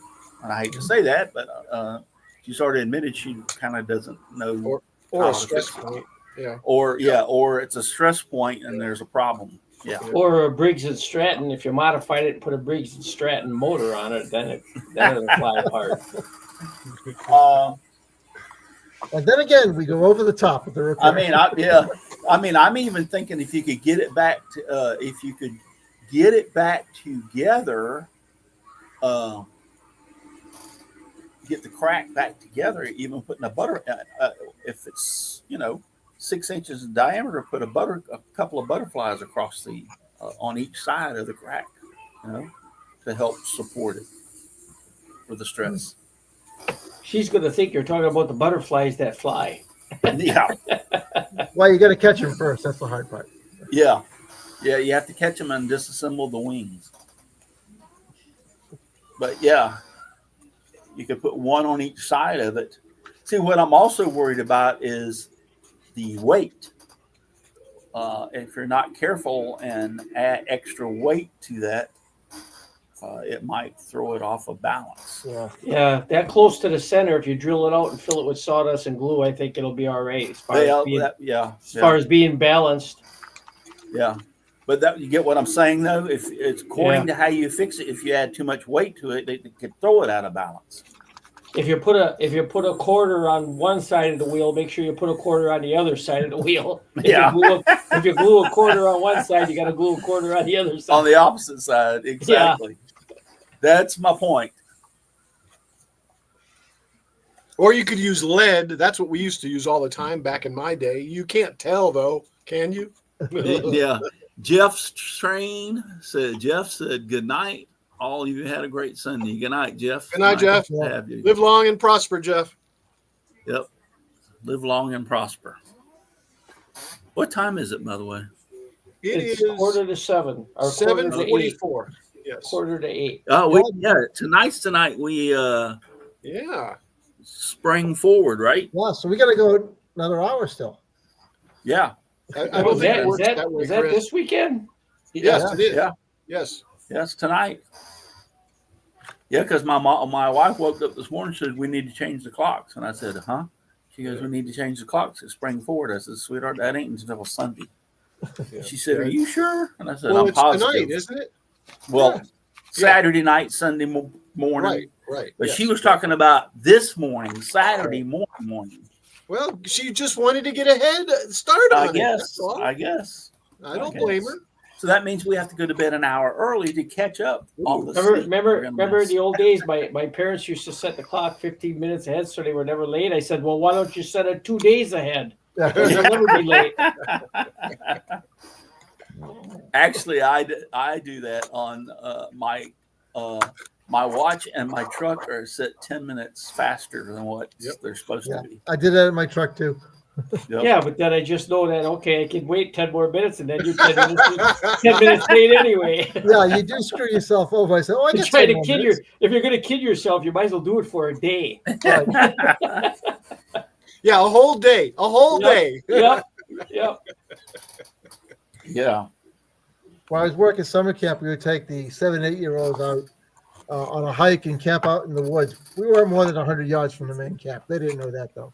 and I hate to say that, but she's already admitted she kind of doesn't know, or how a to stress fix it. point. Yeah. or it's a stress point and there's a problem. Yeah. or a Briggs and Stratton. If you modified it and put a Briggs and Stratton motor on it, then it'll fly apart. And then again, we go over the top with the repair. I'm even thinking if you could get it back to, together, get the crack back together, even putting if it's 6 inches in diameter, put a couple of butterflies across the on each side of the crack, to help support it for the stress. She's going to think you're talking about the butterflies that fly. Yeah. Well, you got to catch them first. That's the hard part. Yeah. You have to catch them and disassemble the wings. But yeah, you could put one on each side of it. See, what I'm also worried about is the weight. If you're not careful and add extra weight to that, it might throw it off of balance. Yeah, that close to the center, if you drill it out and fill it with sawdust and glue, I think it'll be all right as far as being balanced. Yeah. But that, you get what I'm saying, though? If it's according to how you fix it, if you add too much weight to it, it could throw it out of balance. If you put a quarter on one side of the wheel, make sure you put a quarter on the other side of the wheel. If you glue a quarter on one side, you got to glue a quarter on the other side. On the opposite side, exactly. Yeah. That's my point. Or you could use lead. That's what we used to use all the time back in my day. You can't tell, though, can you? Yeah. Jeff said, good night. All of you had a great Sunday. Good night, Jeff. Good night, Jeff. Live long and prosper, Jeff. Yep. Live long and prosper. What time is it, by the way? It's 6:45 or 7:44. Yes. 7:45. Oh, tonight we sprang forward, right? Yeah, so we got to go another hour still. Yeah. I don't think it works that way. Is that this weekend? Yes, it is. Yeah. Yes, tonight. Yeah, because my wife woke up this morning and said, we need to change the clocks. And I said, huh? She goes, we need to change the clocks. It sprang forward. I said, sweetheart, that ain't until Sunday. Yeah. She said, are you sure? And I said, I'm positive. Tonight, isn't it? Well, Saturday night, Sunday morning. Right. But she was talking about this morning, Saturday morning. Well, she just wanted to get a head start on it. I guess. I don't blame her. So that means we have to go to bed an hour early to catch up on the sleep. Remember in the old days, my parents used to set the clock 15 minutes ahead so they were never late. I said, well, why don't you set it 2 days ahead? You'll never be late. Actually, I do that on my my watch and my truck are set 10 minutes faster than what they're supposed Yeah, to be. I did that in my truck too. Yep. Yeah, but then I just know that okay, I can wait 10 more minutes, and then you're 10 minutes late anyway. Yeah, you do screw yourself over. I said, "Oh, I To get try 10 to more kid minutes." if you're going to kid yourself, you might as well do it for a day. Right. Yeah, a whole day. A whole Yep. day. Yep. Yeah. When I was working summer camp, we would take the 7, 8-year-olds out on a hike and camp out in the woods. We weren't more than 100 yards from the main camp. They didn't know that though.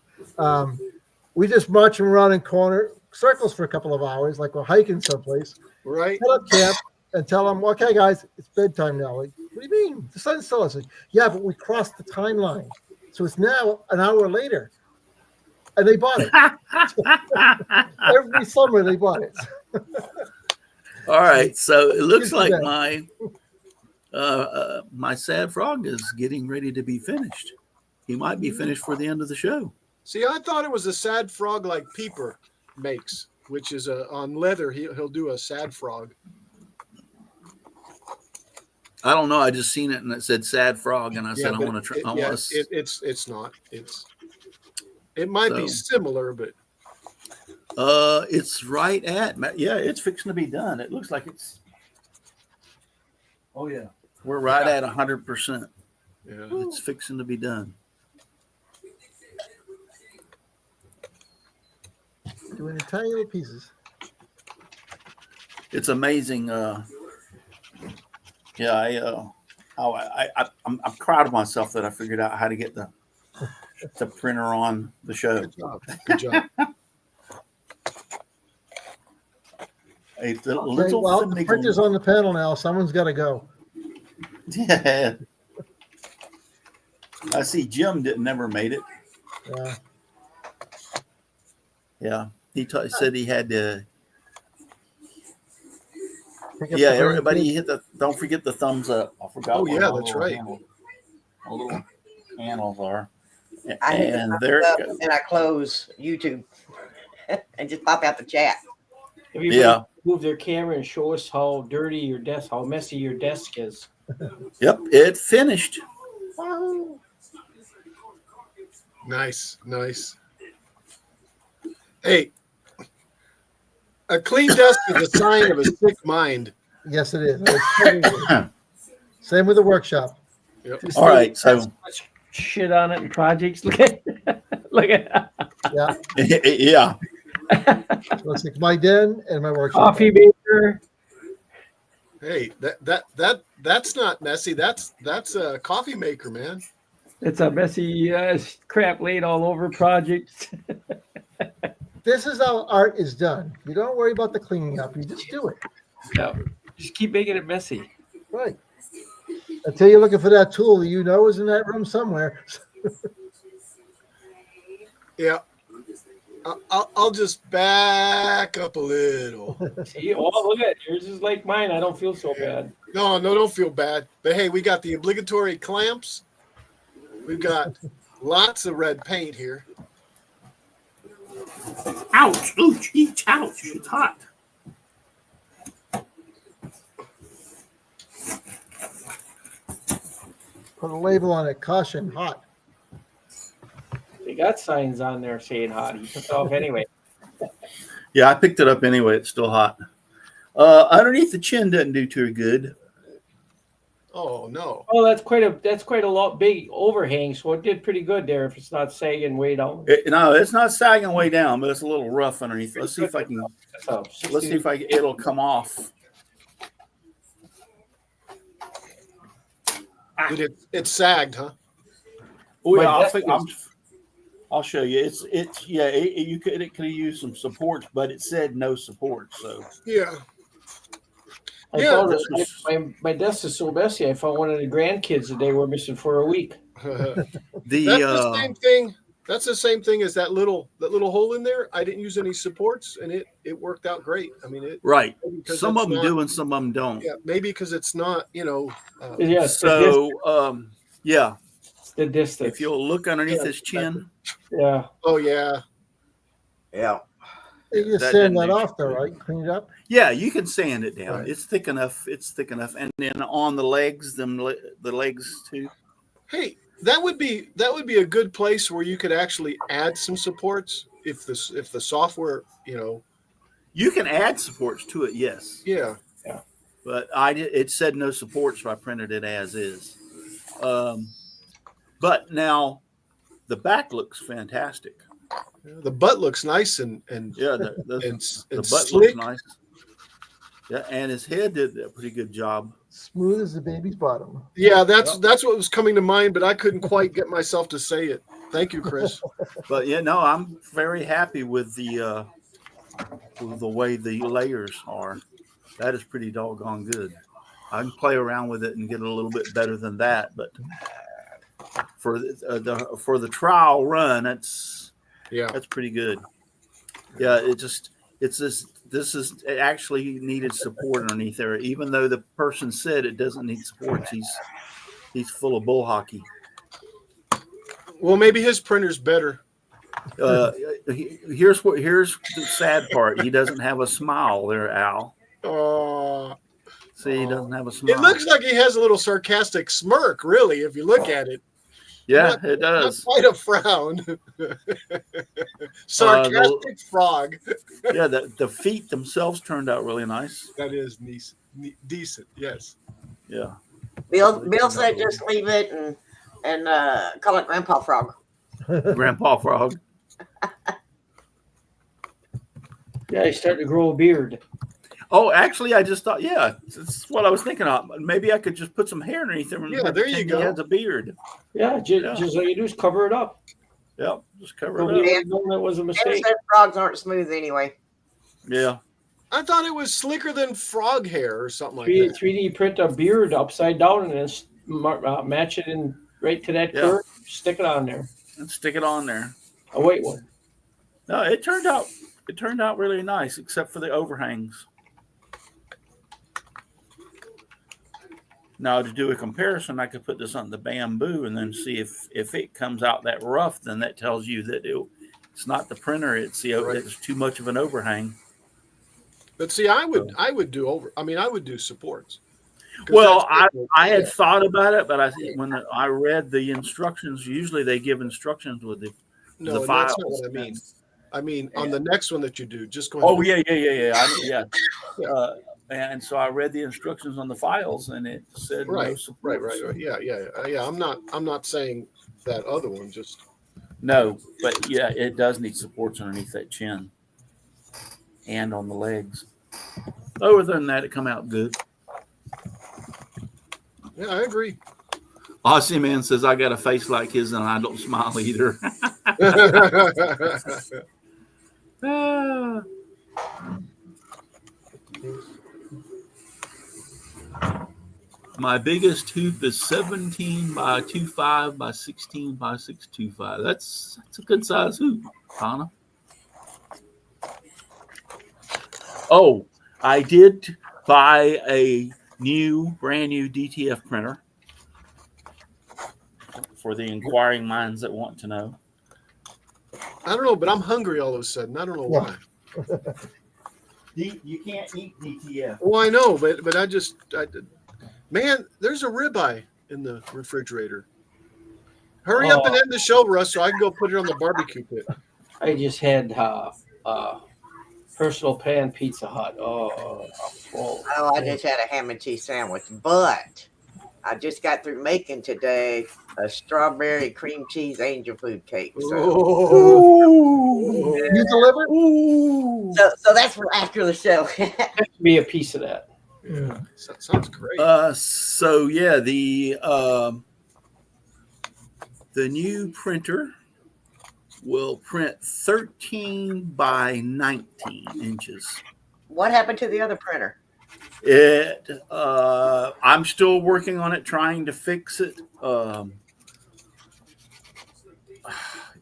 We just march them around in corner circles for a couple of hours, like we're hiking someplace. Right. Set up camp and tell them, "Okay, guys, it's bedtime now." Like, what do you mean? The sun's still up. Like, yeah, but we crossed the timeline, so it's now an hour later, and they bought it. Every summer they bought it. All right. So it looks Get to like bed. my sad frog is getting ready to be finished. He might be finished for the end of the show. See, I thought it was a sad frog like Peeper makes, which is on leather. He'll do a sad frog. I don't know. I just seen it and it said sad frog, and I said I but want to try. it's not. It might be similar, but it's right at it's fixing to be done. It looks like it's. Oh yeah, we're right at 100%. yeah. It's fixing to be done. Doing the tiny little pieces. It's amazing. I'm proud of myself that I figured out how to get the printer on the show. Good job. Good job. It's a Okay, little well, the finicky. printer's on the panel now. Someone's got to go. Yeah. I see Jim never made it. Yeah. Yeah. He said he had to. Pick up Yeah, the everybody don't forget the thumbs up. I forgot. Oh, what yeah, my that's little right. My little handles are. I hit And the there thumbs it up goes. and I close YouTube and just pop out the chat. Everybody move their camera and show us how dirty your desk, how messy your desk is. Yep, it finished. Nice. Hey, a clean desk is a sign of a sick mind. Yes, it is. Same with the workshop. Yep. All right, so Shit on it and projects. Look at Yeah. yeah. So it's like my den and my workshop. coffee maker. Hey, that's not messy. That's a coffee maker, man. It's a messy crap laid all over projects. This is how art is done. You don't worry about the cleaning up. You just do it. Yeah. Just keep making it messy. Right. Until you're looking for that tool that you know is in that room somewhere. Yeah. I'll just back up a little. See, look at it. Yours is like mine. I don't feel so bad. No, don't feel bad. But hey, we got the obligatory clamps. We've got lots of red paint here. Ouch! Ouch! Each! Ouch! It's hot. Put a label on it. Caution, hot. They got signs on there saying hot. You took it off anyway. Yeah, I picked it up anyway. It's still hot. Underneath the chin doesn't do too good. Oh no. Well, that's quite a lot big overhang, so it did pretty good there if it's not sagging way down. No, it's not sagging way down, but it's a little rough underneath. Let's see if I can. It'll come off. It sagged, huh? Oh yeah, My desk I'll show you. It could have used some supports, but it said no support. So Yeah. I Yeah, found my desk is so messy. I found one of the grandkids that they were missing for a week. That's the same thing. That's the same thing as that little hole in there. I didn't use any supports, and it worked out great. I mean, right. because Some it's of them not- do, and some of them don't. Yeah, maybe because it's not, Yeah, So yeah, it's the distance. if you'll look underneath his chin, Yeah. Oh yeah. Yeah. You just That sand didn't that do off, though, good. right? Clean it up. Yeah, you can sand it down. Right. It's thick enough. It's thick enough. And then on the legs, the legs too. Hey, that would be a good place where you could actually add some supports if the software, You can add supports to it, yes. yeah. But it said no support, so I printed it as is. But now the back looks fantastic. The butt looks nice and Yeah, and the butt slick. looks nice. Yeah, and his head did a pretty good job. Smooth as the baby's bottom. Yeah, that's what was coming to mind, but I couldn't quite get myself to say it. Thank you, Chris. But yeah, no, I'm very happy with the way the layers are. That is pretty doggone good. I can play around with it and get it a little bit better than that, but for the trial run, that's pretty good. Yeah, it actually needed support underneath there, even though the person said it doesn't need supports. He's full of bull hockey. Well, maybe his printer's better. Here's the sad part. He doesn't have a smile there, Al. See, he doesn't have a smile. It looks like he has a little sarcastic smirk, really, if you look at it. Yeah, it does. Not quite a frown. Sarcastic frog. Yeah, the feet themselves turned out really nice. That is decent, yes. Yeah. Bill said just leave it and call it Grandpa Frog. Grandpa Frog. Yeah, he's starting to grow a beard. Oh, actually, I just thought, yeah, that's what I was thinking of. Maybe I could just put some hair underneath him. Yeah, there you go. He has a beard. Yeah, just all you do is cover it up. Yep, just cover Nobody it up. would know that was a Dan mistake. said frogs aren't smooth anyway. Yeah. I thought it was slicker than frog hair or something like that. 3D print a beard upside down and then match it in right to that curve. Stick it on there. And stick it on there. A white one. No, it turned out really nice, except for the overhangs. Now, to do a comparison, I could put this on the bamboo and then see if it comes out that rough. Then that tells you that it's not the printer; it's too much of an overhang. But see, I would do supports. Well, I had thought about it, but when I read the instructions, usually they give instructions with the files. That's not what I mean. I mean, on the next one that you do, just go ahead. Oh, yeah. And so I read the instructions on the files, and it said no support. Right. Yeah. I'm not saying that other one. Just no, but yeah, it does need supports underneath that chin and on the legs. Other than that, it come out good. Yeah, I agree. Aussie Man says I got a face like his, and I don't smile either. My biggest hoop is 17 by 2.5 by 16 by 6.25. That's a good size hoop, Donna. Oh, I did buy a brand new DTF printer for the inquiring minds that want to know. I don't know, but I'm hungry all of a sudden. I don't know why. You can't eat DTF. Well, I know, but man, there's a ribeye in the refrigerator. Hurry up and end the show, Russ, so I can go put it on the barbecue pit. I just had personal pan Pizza Hut. Oh, I just had a ham and cheese sandwich, but I just got through making today a strawberry cream cheese angel food cake. So, You delivered? so that's for after the show. be a piece of that. Yeah, that sounds great. So yeah, the new printer will print 13 by 19 inches. What happened to the other printer? I'm still working on it, trying to fix it.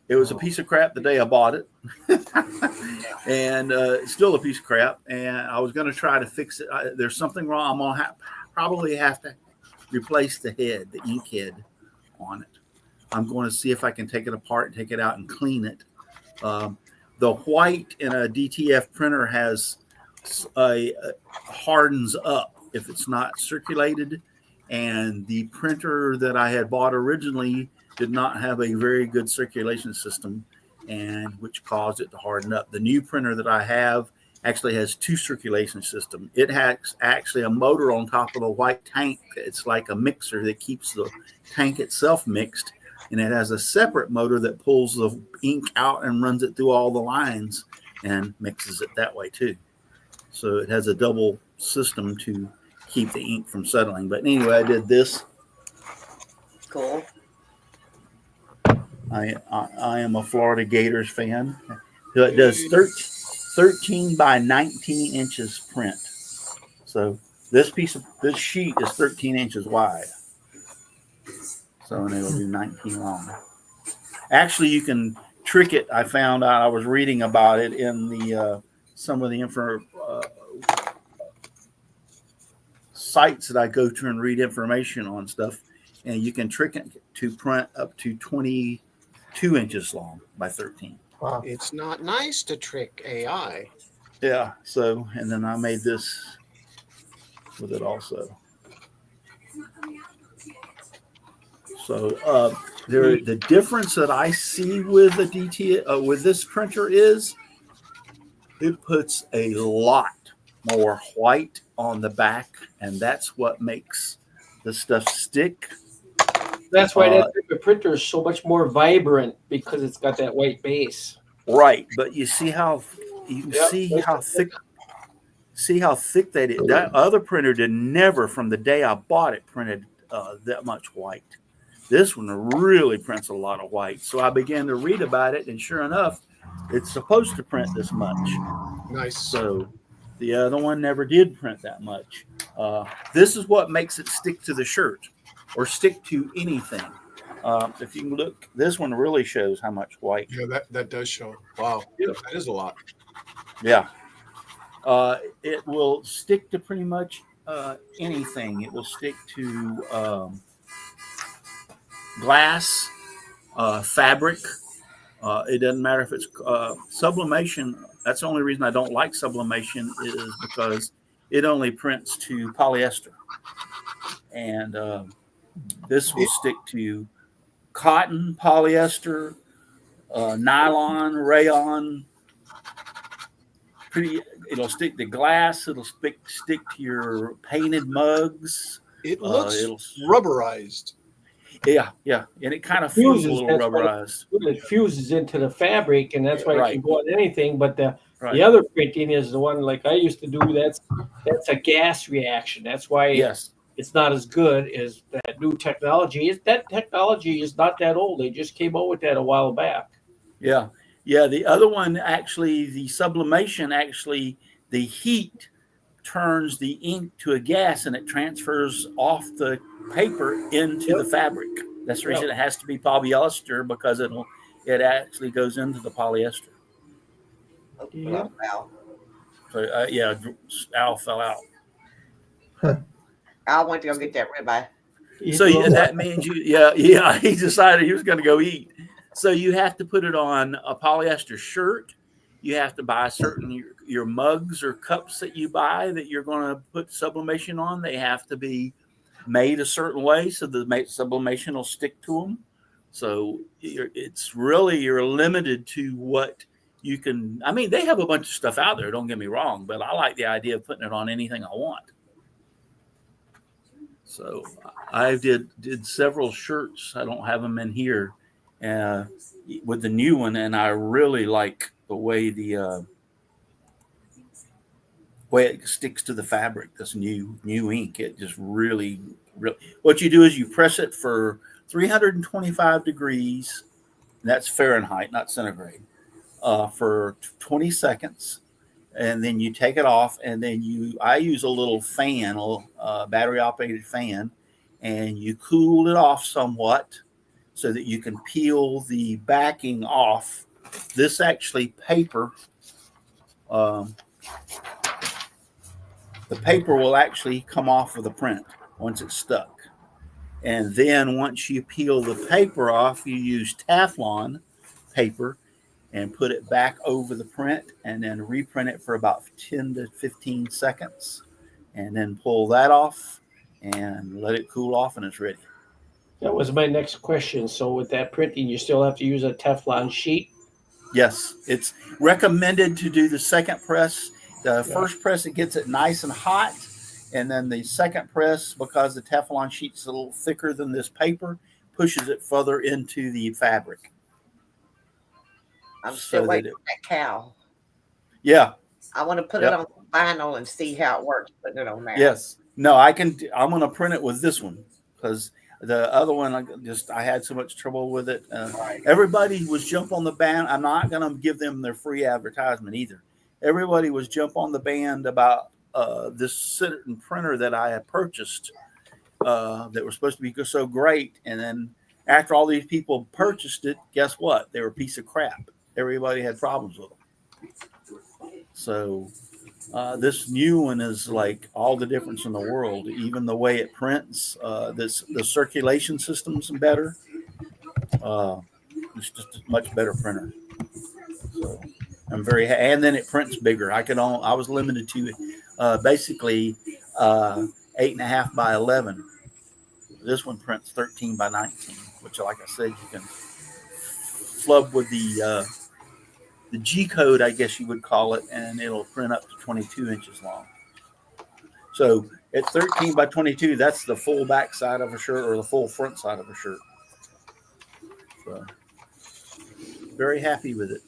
It was a piece of crap the day I bought it. And it's still a piece of crap. And I was going to try to fix it. There's something wrong. I'm going to probably have to replace the head, the ink head on it. I'm going to see if I can take it apart and take it out and clean it. the white in a DTF printer hardens up if it's not circulated, and the printer that I had bought originally did not have a very good circulation system, and which caused it to harden up. The new printer that I have actually has two circulation systems. It has actually a motor on top of the white tank. It's like a mixer that keeps the tank itself mixed, and it has a separate motor that pulls the ink out and runs it through all the lines and mixes it that way too. So it has a double system to keep the ink from settling. But anyway, I did this. Cool. I am a Florida Gators fan. So it does 13 by 19 inches print. So this sheet is 13 inches wide. So and it'll do 19 long. Actually, you can trick it. I found out, I was reading about it in the some of the sites that I go to and read information on stuff, and you can trick it to print up to 22 inches long by 13. Wow. It's not nice to trick AI. Yeah. So, and then I made this with it also. So the difference that I see with the DT with this printer is it puts a lot more white on the back, and that's what makes the stuff stick. That's why that type of printer is so much more vibrant, because it's got that white base. Right, but you see how thick. See how thick that is. That other printer did never, from the day I bought it, printed that much white. This one really prints a lot of white. So I began to read about it, and sure enough, it's supposed to print this much. Nice. So the other one never did print that much. This is what makes it stick to the shirt or stick to anything. If you can look, this one really shows how much white. Yeah, that does show. Wow. Yeah. That is a lot. Yeah. It will stick to pretty much anything. It will stick to glass, fabric. It doesn't matter if it's sublimation. That's the only reason I don't like sublimation, is because it only prints to polyester. And this will stick to cotton, polyester, nylon, rayon. It'll stick to glass. It'll stick to your painted mugs. It looks rubberized. Yeah, and it kind of feels a little rubberized. It fuses into the fabric, and that's why it can go on anything. But the other printing is the one like I used to do. That's a gas reaction. That's why it's not as good as that new technology. That technology is not that old. They just came out with that a while back. Yeah. The other one, actually, the sublimation, actually, the heat turns the ink to a gas, and it transfers off the paper into the fabric. That's the reason it has to be polyester, because it actually goes into the polyester. Yeah. So Al fell out. Al went to go get that ribeye. So that means he decided he was going to go eat. So you have to put it on a polyester shirt. You have to buy your mugs or cups that you buy that you're going to put sublimation on. They have to be made a certain way so the sublimation will stick to them. So you're limited to what you can. I mean, they have a bunch of stuff out there, don't get me wrong, but I like the idea of putting it on anything I want. So I did several shirts. I don't have them in here with the new one, and I really like the way way it sticks to the fabric. This new ink, it just really. What you do is you press it for 325 degrees. That's Fahrenheit, not centigrade. For 20 seconds, and then you take it off, and then I use a little fan, a battery operated fan, and you cool it off somewhat so that you can peel the backing off. This actually paper, the paper will actually come off of the print once it's stuck. And then once you peel the paper off, you use Teflon paper, and put it back over the print and then reprint it for about 10 to 15 seconds and then pull that off and let it cool off and it's ready. That was my next question. So with that printing, you still have to use a Teflon sheet? Yes, it's recommended to do the second press. The first press, it gets it nice and hot. And then the second press, because the Teflon sheet's a little thicker than this paper, pushes it further into the fabric. I'm still so waiting for that cow. Yeah. I want to put it on vinyl and see how it works, putting it on there. Yes. No, I'm going to print it with this one because the other one, I had so much trouble with it. Everybody was jump on the band. I'm not going to give them their free advertisement either. Everybody was jump on the band about this certain printer that I had purchased that was supposed to be so great. And then after all these people purchased it, guess what? They were a piece of crap. Everybody had problems with them. So this new one is like all the difference in the world. Even the way it prints, the circulation system's better. It's just a much better printer. So I'm very and then it prints bigger. I was limited to basically 8.5 by 11. This one prints 13 by 19, which, like I said, you can flub with the G code, I guess you would call it, and it'll print up to 22 inches long. So at 13 by 22, that's the full back side of a shirt or the full front side of a shirt. So very happy with it.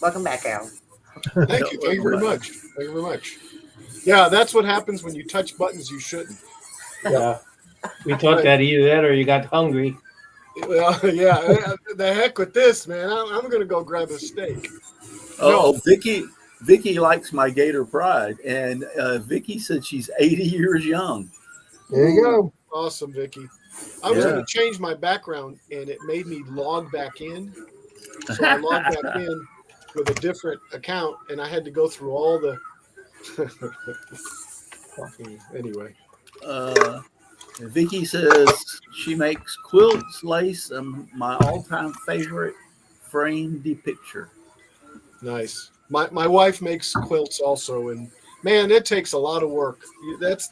Welcome back, Al. Thank you. Thank you very much. Thank you very much. Yeah, that's what happens when you touch buttons you shouldn't. Yeah. We thought that either that or you got hungry. Well, yeah, the heck with this, man. I'm going to go grab a steak. Oh, Vicky likes my Gator Pride, and Vicky said she's 80 years young. There you go. Awesome, Vicky. I was going to change my background, and it made me log back in. So I logged back in with a different account, and I had to go through all the. Anyway. Vicky says she makes quilts, lace, and my all-time favorite framed picture. Nice. My wife makes quilts also, and man, it takes a lot of work. That's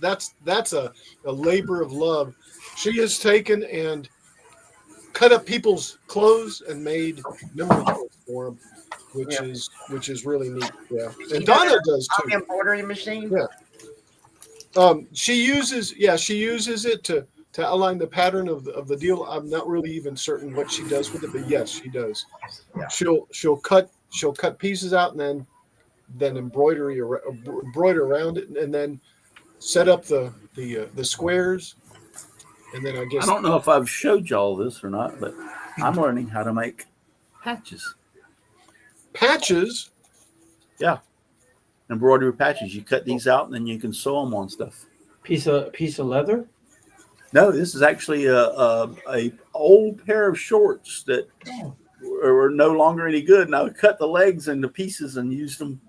a labor of love. She has taken and cut up people's clothes and made memory quilts for them, which is really neat. Yeah, and Donna does too. Embroidery machine. Yeah. She uses it to outline the pattern of the deal. I'm not really even certain what she does with it, but yes, she does. Yeah. She'll cut pieces out and then embroider around it, and then set up the squares. And then I don't know if I've showed y'all this or not, but I'm learning how to make patches. Patches? Yeah. Embroidery patches. You cut these out and then you can sew them on stuff. Piece of leather? No, this is actually a old pair of shorts that were no longer any good. And I cut the legs into pieces and used them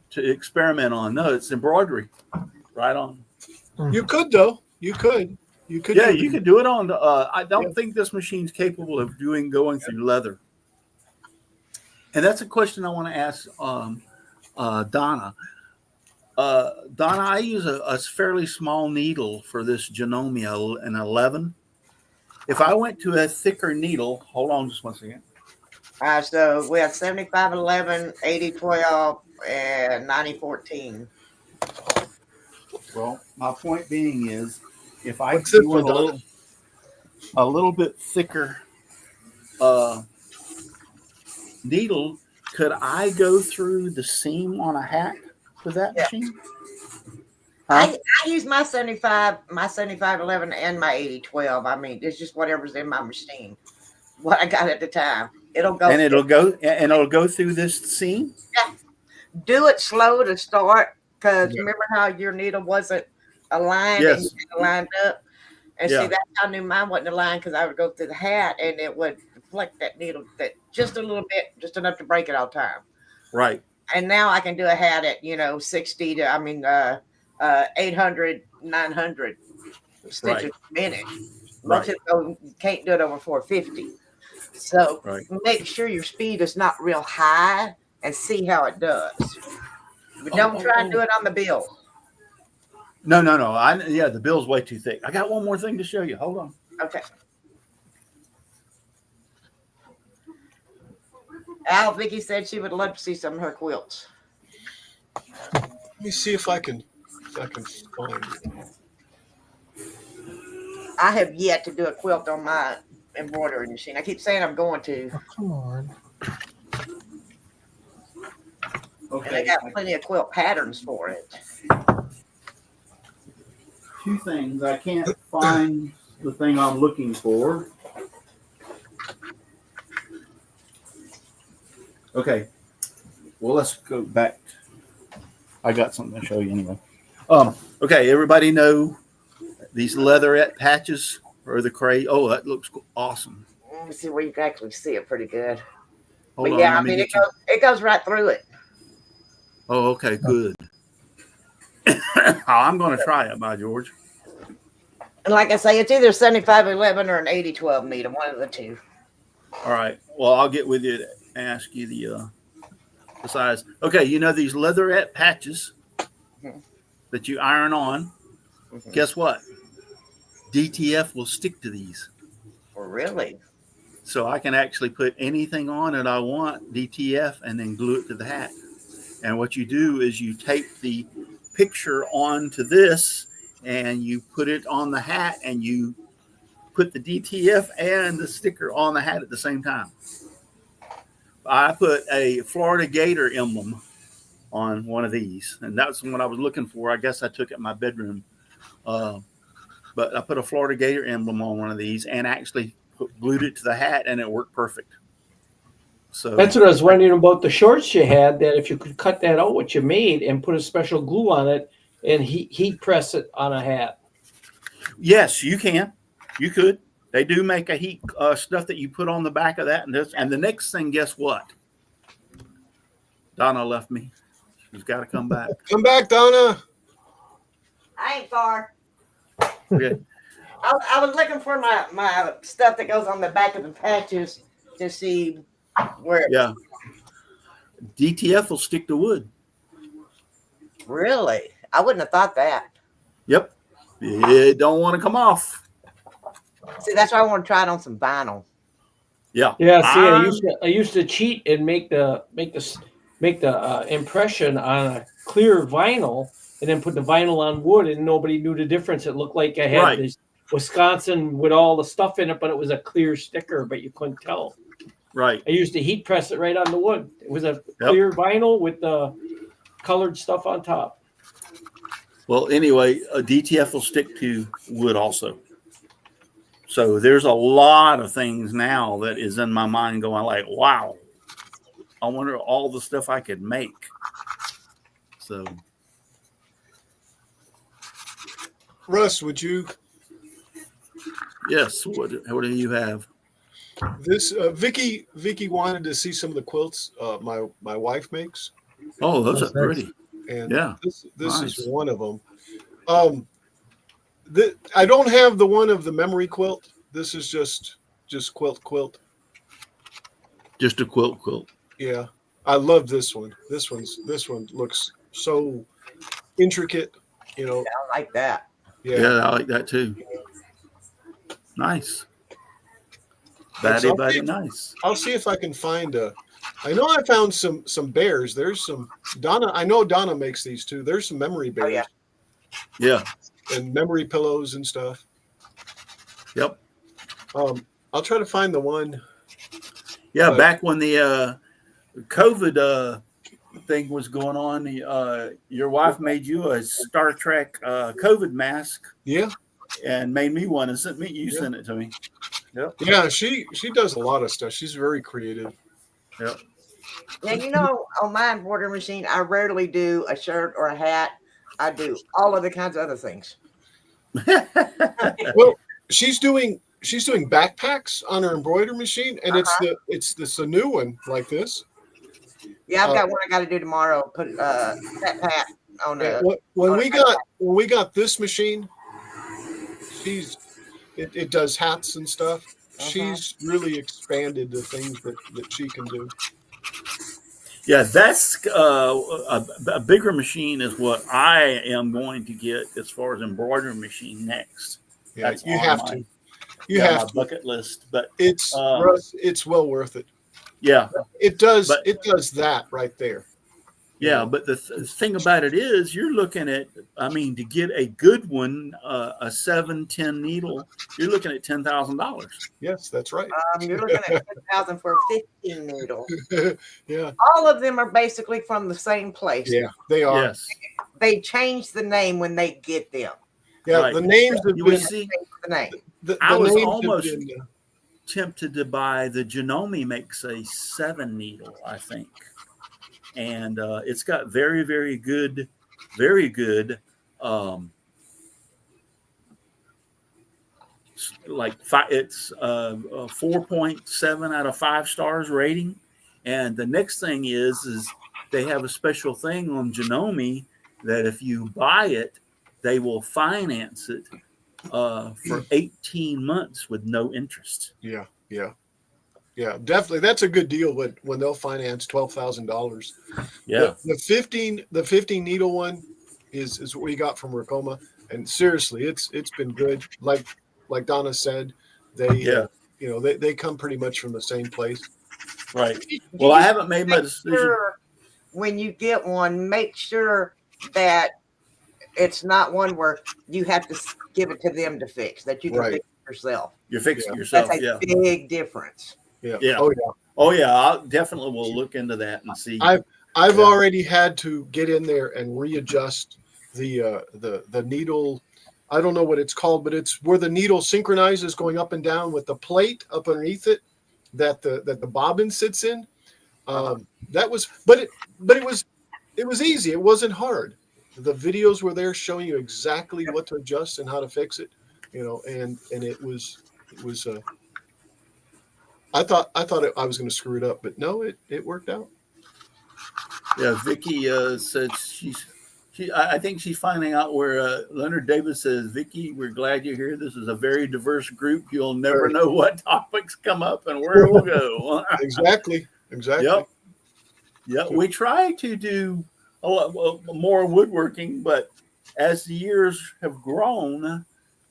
to experiment on. No, it's embroidery. Right on. You could though. You could. You could. Yeah, you could do it on. I don't think this machine's capable of going through leather. And that's a question I want to ask Donna. Donna, I use a fairly small needle for this Genomia, an 11. If I went to a thicker needle, hold on just one second. So we have 7511, 8012, and 9014. Well, my point being is, if I do a little bit thicker needle, could I go through the seam on a hat with that machine? Huh? I use my 7511 and my 8012. I mean, it's just whatever's in my machine. What I got at the time. It'll go through this seam? Yeah. Do it slow to start, because remember how your needle wasn't aligned and you had it lined up? And see, that's how I knew mine wasn't aligned, because I would go through the hat and it would deflect that needle just a little bit, just enough to break it all the time. Right. And now I can do a hat at 60 to 800, 900. stitches a minute. Right. Most of them you can't do it over 450. So Right. make sure your speed is not real high and see how it does. But don't try and do it on the bill. No. The bill's way too thick. I got one more thing to show you. Hold on. Okay. Vicky said she would love to see some of her quilts. Let me see if I can find it. I have yet to do a quilt on my embroidery machine. I keep saying I'm going to. Oh, come on. And I got plenty of quilt patterns for it. Two things. I can't find the thing I'm looking for. Okay. Well, let's go back. I got something to show you anyway. Okay, everybody know these leatherette patches or the cray. Oh, that looks awesome. Let me see where you can actually see it pretty good. Hold but on, yeah, I mean it goes right through it. Oh, okay, good. I'm going to try it, by George. And like I say, it's either 7511 or an 8012 medium, one of the two. All right. Well, I'll get with you to ask you the size. Okay, you know these leatherette patches that you iron on? Guess what? DTF will stick to these. Oh, really? So I can actually put anything on it I want, DTF, and then glue it to the hat. And what you do is you tape the picture onto this and you put it on the hat and you put the DTF and the sticker on the hat at the same time. I put a Florida Gator emblem on one of these, and that's what I was looking for. I guess I took it in my bedroom. But I put a Florida Gator emblem on one of these and actually glued it to the hat, and it worked perfect. So that's what I was wondering about the shorts you had, that if you could cut that out, what you made, and put a special glue on it and heat press it on a hat. Yes, you can. You could. They do make a heat stuff that you put on the back of that. And the next thing, guess what? Donna left me. She's got to come back. Come back, Donna. I ain't far. Okay. I was looking for my stuff that goes on the back of the patches to see where. Yeah. DTF will stick to wood. Really? I wouldn't have thought that. Yep. It don't want to come off. See, that's why I want to try it on some vinyl. Yeah. Yeah. See, I used to cheat and make the impression on a clear vinyl, and then put the vinyl on wood, and nobody knew the difference. It looked like I had this Wisconsin with all the stuff in it, but it was a clear sticker, but you couldn't tell. Right. I used to heat press it right on the wood. It was a clear vinyl with the colored stuff on top. Well, anyway, a DTF will stick to wood also. So there's a lot of things now that is in my mind going like, wow, I wonder all the stuff I could make. So, Russ, would you? Yes. What do you have? This Vicky wanted to see some of the quilts my wife makes. Oh, those are pretty. And yeah, this nice. is one of them. I don't have the one of the memory quilt. This is just quilt. Just a quilt. Yeah, I love this one. This one looks so intricate. You know, I like that. Yeah, I like that too. Nice. Nice. I'll see if I can find I know I found some bears. There's some Donna. I know Donna makes these too. There's some memory bears. Oh, yeah. And memory pillows and stuff. Yep. I'll try to find the one. Yeah, back when the COVID thing was going on, your wife made you a Star Trek COVID mask. Yeah. And made me one and sent it to me. Yep. Yeah, she does a lot of stuff. She's very creative. Yep. And on my embroidery machine, I rarely do a shirt or a hat. I do all other kinds of other things. Well, she's doing backpacks on her embroidery machine, and it's the new one like this. Yeah, I've got one I got to do tomorrow. Put that hat on when we got this machine, it does hats and stuff. She's really expanded the things that she can do. Yeah, that's a bigger machine is what I am going to get as far as embroidery machine next. Yeah, That's you on have my, to. You have my to. bucket list. But Russ, it's well worth it. yeah, It does. but It does that right there. yeah, but the thing about it is, you're looking at, I mean, to get a good one, a 710 needle, you're looking at $10,000. Yes, that's right. You're looking at 10,000 for a 15 needle. Yeah. All of them are basically from the same place. Yeah, they are. Yes. They change the name when they get them. Yeah, Right. the names have You been. would see, The name. I was names have almost been, tempted to buy the Janome makes a 7 needle, I think. And it's got very, very good, like it's 4.7 out of 5 stars rating. And the next thing is they have a special thing on Janome that if you buy it, they will finance it for 18 months with no interest. Yeah, definitely. That's a good deal when they'll finance $12,000. Yeah, the 15 needle one is what we got from Racoma, and seriously, it's been good. Like Donna said, they they come pretty much from the same place. right. Well, I haven't made my decision. Sure, when you get one, make sure that it's not one where you have to give it to them to fix, that you can fix it yourself. You're fixing yourself. That's a big difference. Yeah. Yeah. Oh yeah. I definitely will look into that and see. I've already had to get in there and readjust the needle. I don't know what it's called, but it's where the needle synchronizes going up and down with the plate up underneath it that the bobbin sits in. That was, but it was easy. It wasn't hard. The videos were there showing you exactly what to adjust and how to fix it. And it was. I thought I was going to screw it up, but no, it worked out. Yeah, Vicky said I think she's finding out where Leonard Davis says, Vicky, we're glad you're here. This is a very diverse group. You'll never know what topics come up and where it will go. Exactly. Yep. We try to do a lot more woodworking, but as the years have grown,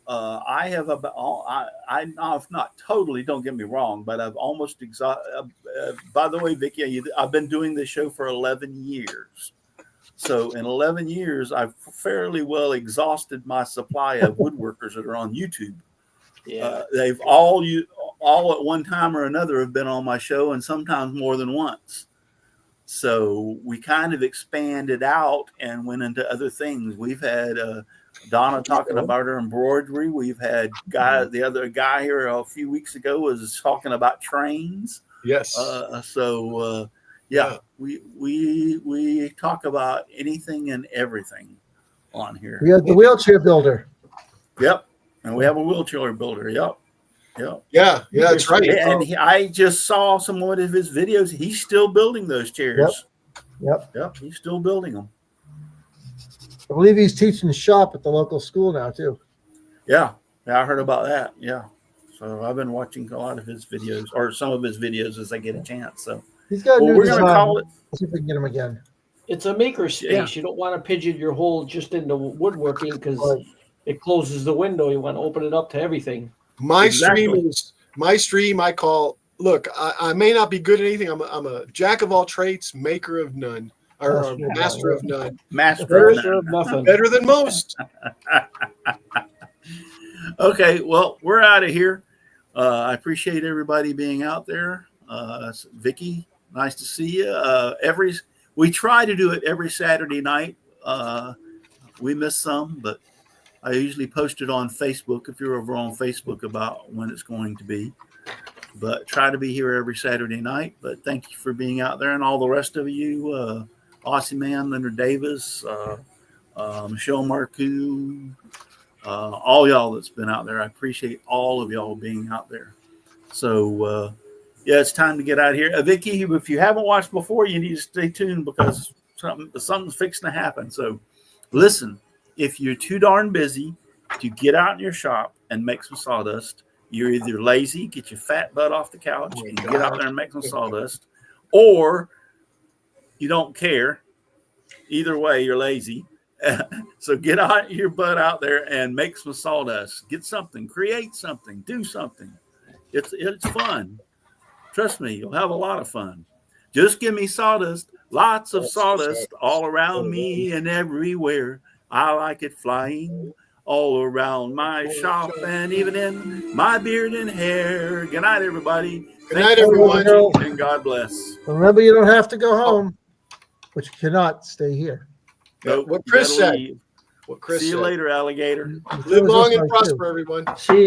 I have I've not totally, don't get me wrong, but I've almost by the way, Vicky, I've been doing this show for 11 years. So in 11 years, I've fairly well exhausted my supply of woodworkers that are on YouTube. Yeah. They've all at one time or another have been on my show, and sometimes more than once. So we kind of expanded out and went into other things. We've had Donna talking about her embroidery. We've had the other guy here a few weeks ago was talking about trains. Yes. We talk about anything and everything on here. We have the wheelchair builder. Yep. And we have a wheelchair builder. Yep. Yeah, that's right. And I just saw some of his videos. He's still building those chairs. Yep. He's still building them. I believe he's teaching shop at the local school now too. Yeah, I heard about that. Yeah. So I've been watching a lot of his videos, or some of his videos as I get a chance. So he's got a new we're going to call it. Let's see if we can get him again. It's a maker space. Yeah. You don't want to pigeon your hole just into woodworking because it closes the window. You want to open it up to everything. My stream. I call. Look, I may not be good at anything. I'm a jack of all trades, maker of none, or master of none. Master of nothing. Better than most. Okay, well, we're out of here. I appreciate everybody being out there. Vicky, nice to see you. We try to do it every Saturday night. We miss some, but I usually post it on Facebook if you're over on Facebook about when it's going to be. But try to be here every Saturday night. But thank you for being out there, and all the rest of you, Aussie Man, Leonard Davis, Michelle Marcoux, all y'all that's been out there. I appreciate all of y'all being out there. So, it's time to get out of here. Vicky, if you haven't watched before, you need to stay tuned because something's fixing to happen. So listen, if you're too darn busy to get out in your shop and make some sawdust. You're either lazy, get your fat butt off the couch and get out there and make some sawdust, or you don't care. Either way, you're lazy. So get out your butt out there and make some sawdust. Get something, create something, do something. It's fun. Trust me, you'll have a lot of fun. Just give me sawdust, lots of sawdust all around me and everywhere. I like it flying all around my shop and even in my beard and hair. Good night, everybody. Good night, everyone. And God bless. Remember, you don't have to go home, but you cannot stay here. Nope, What Chris said. leave. What Chris See you said. later, alligator. Live long and prosper, everyone. See.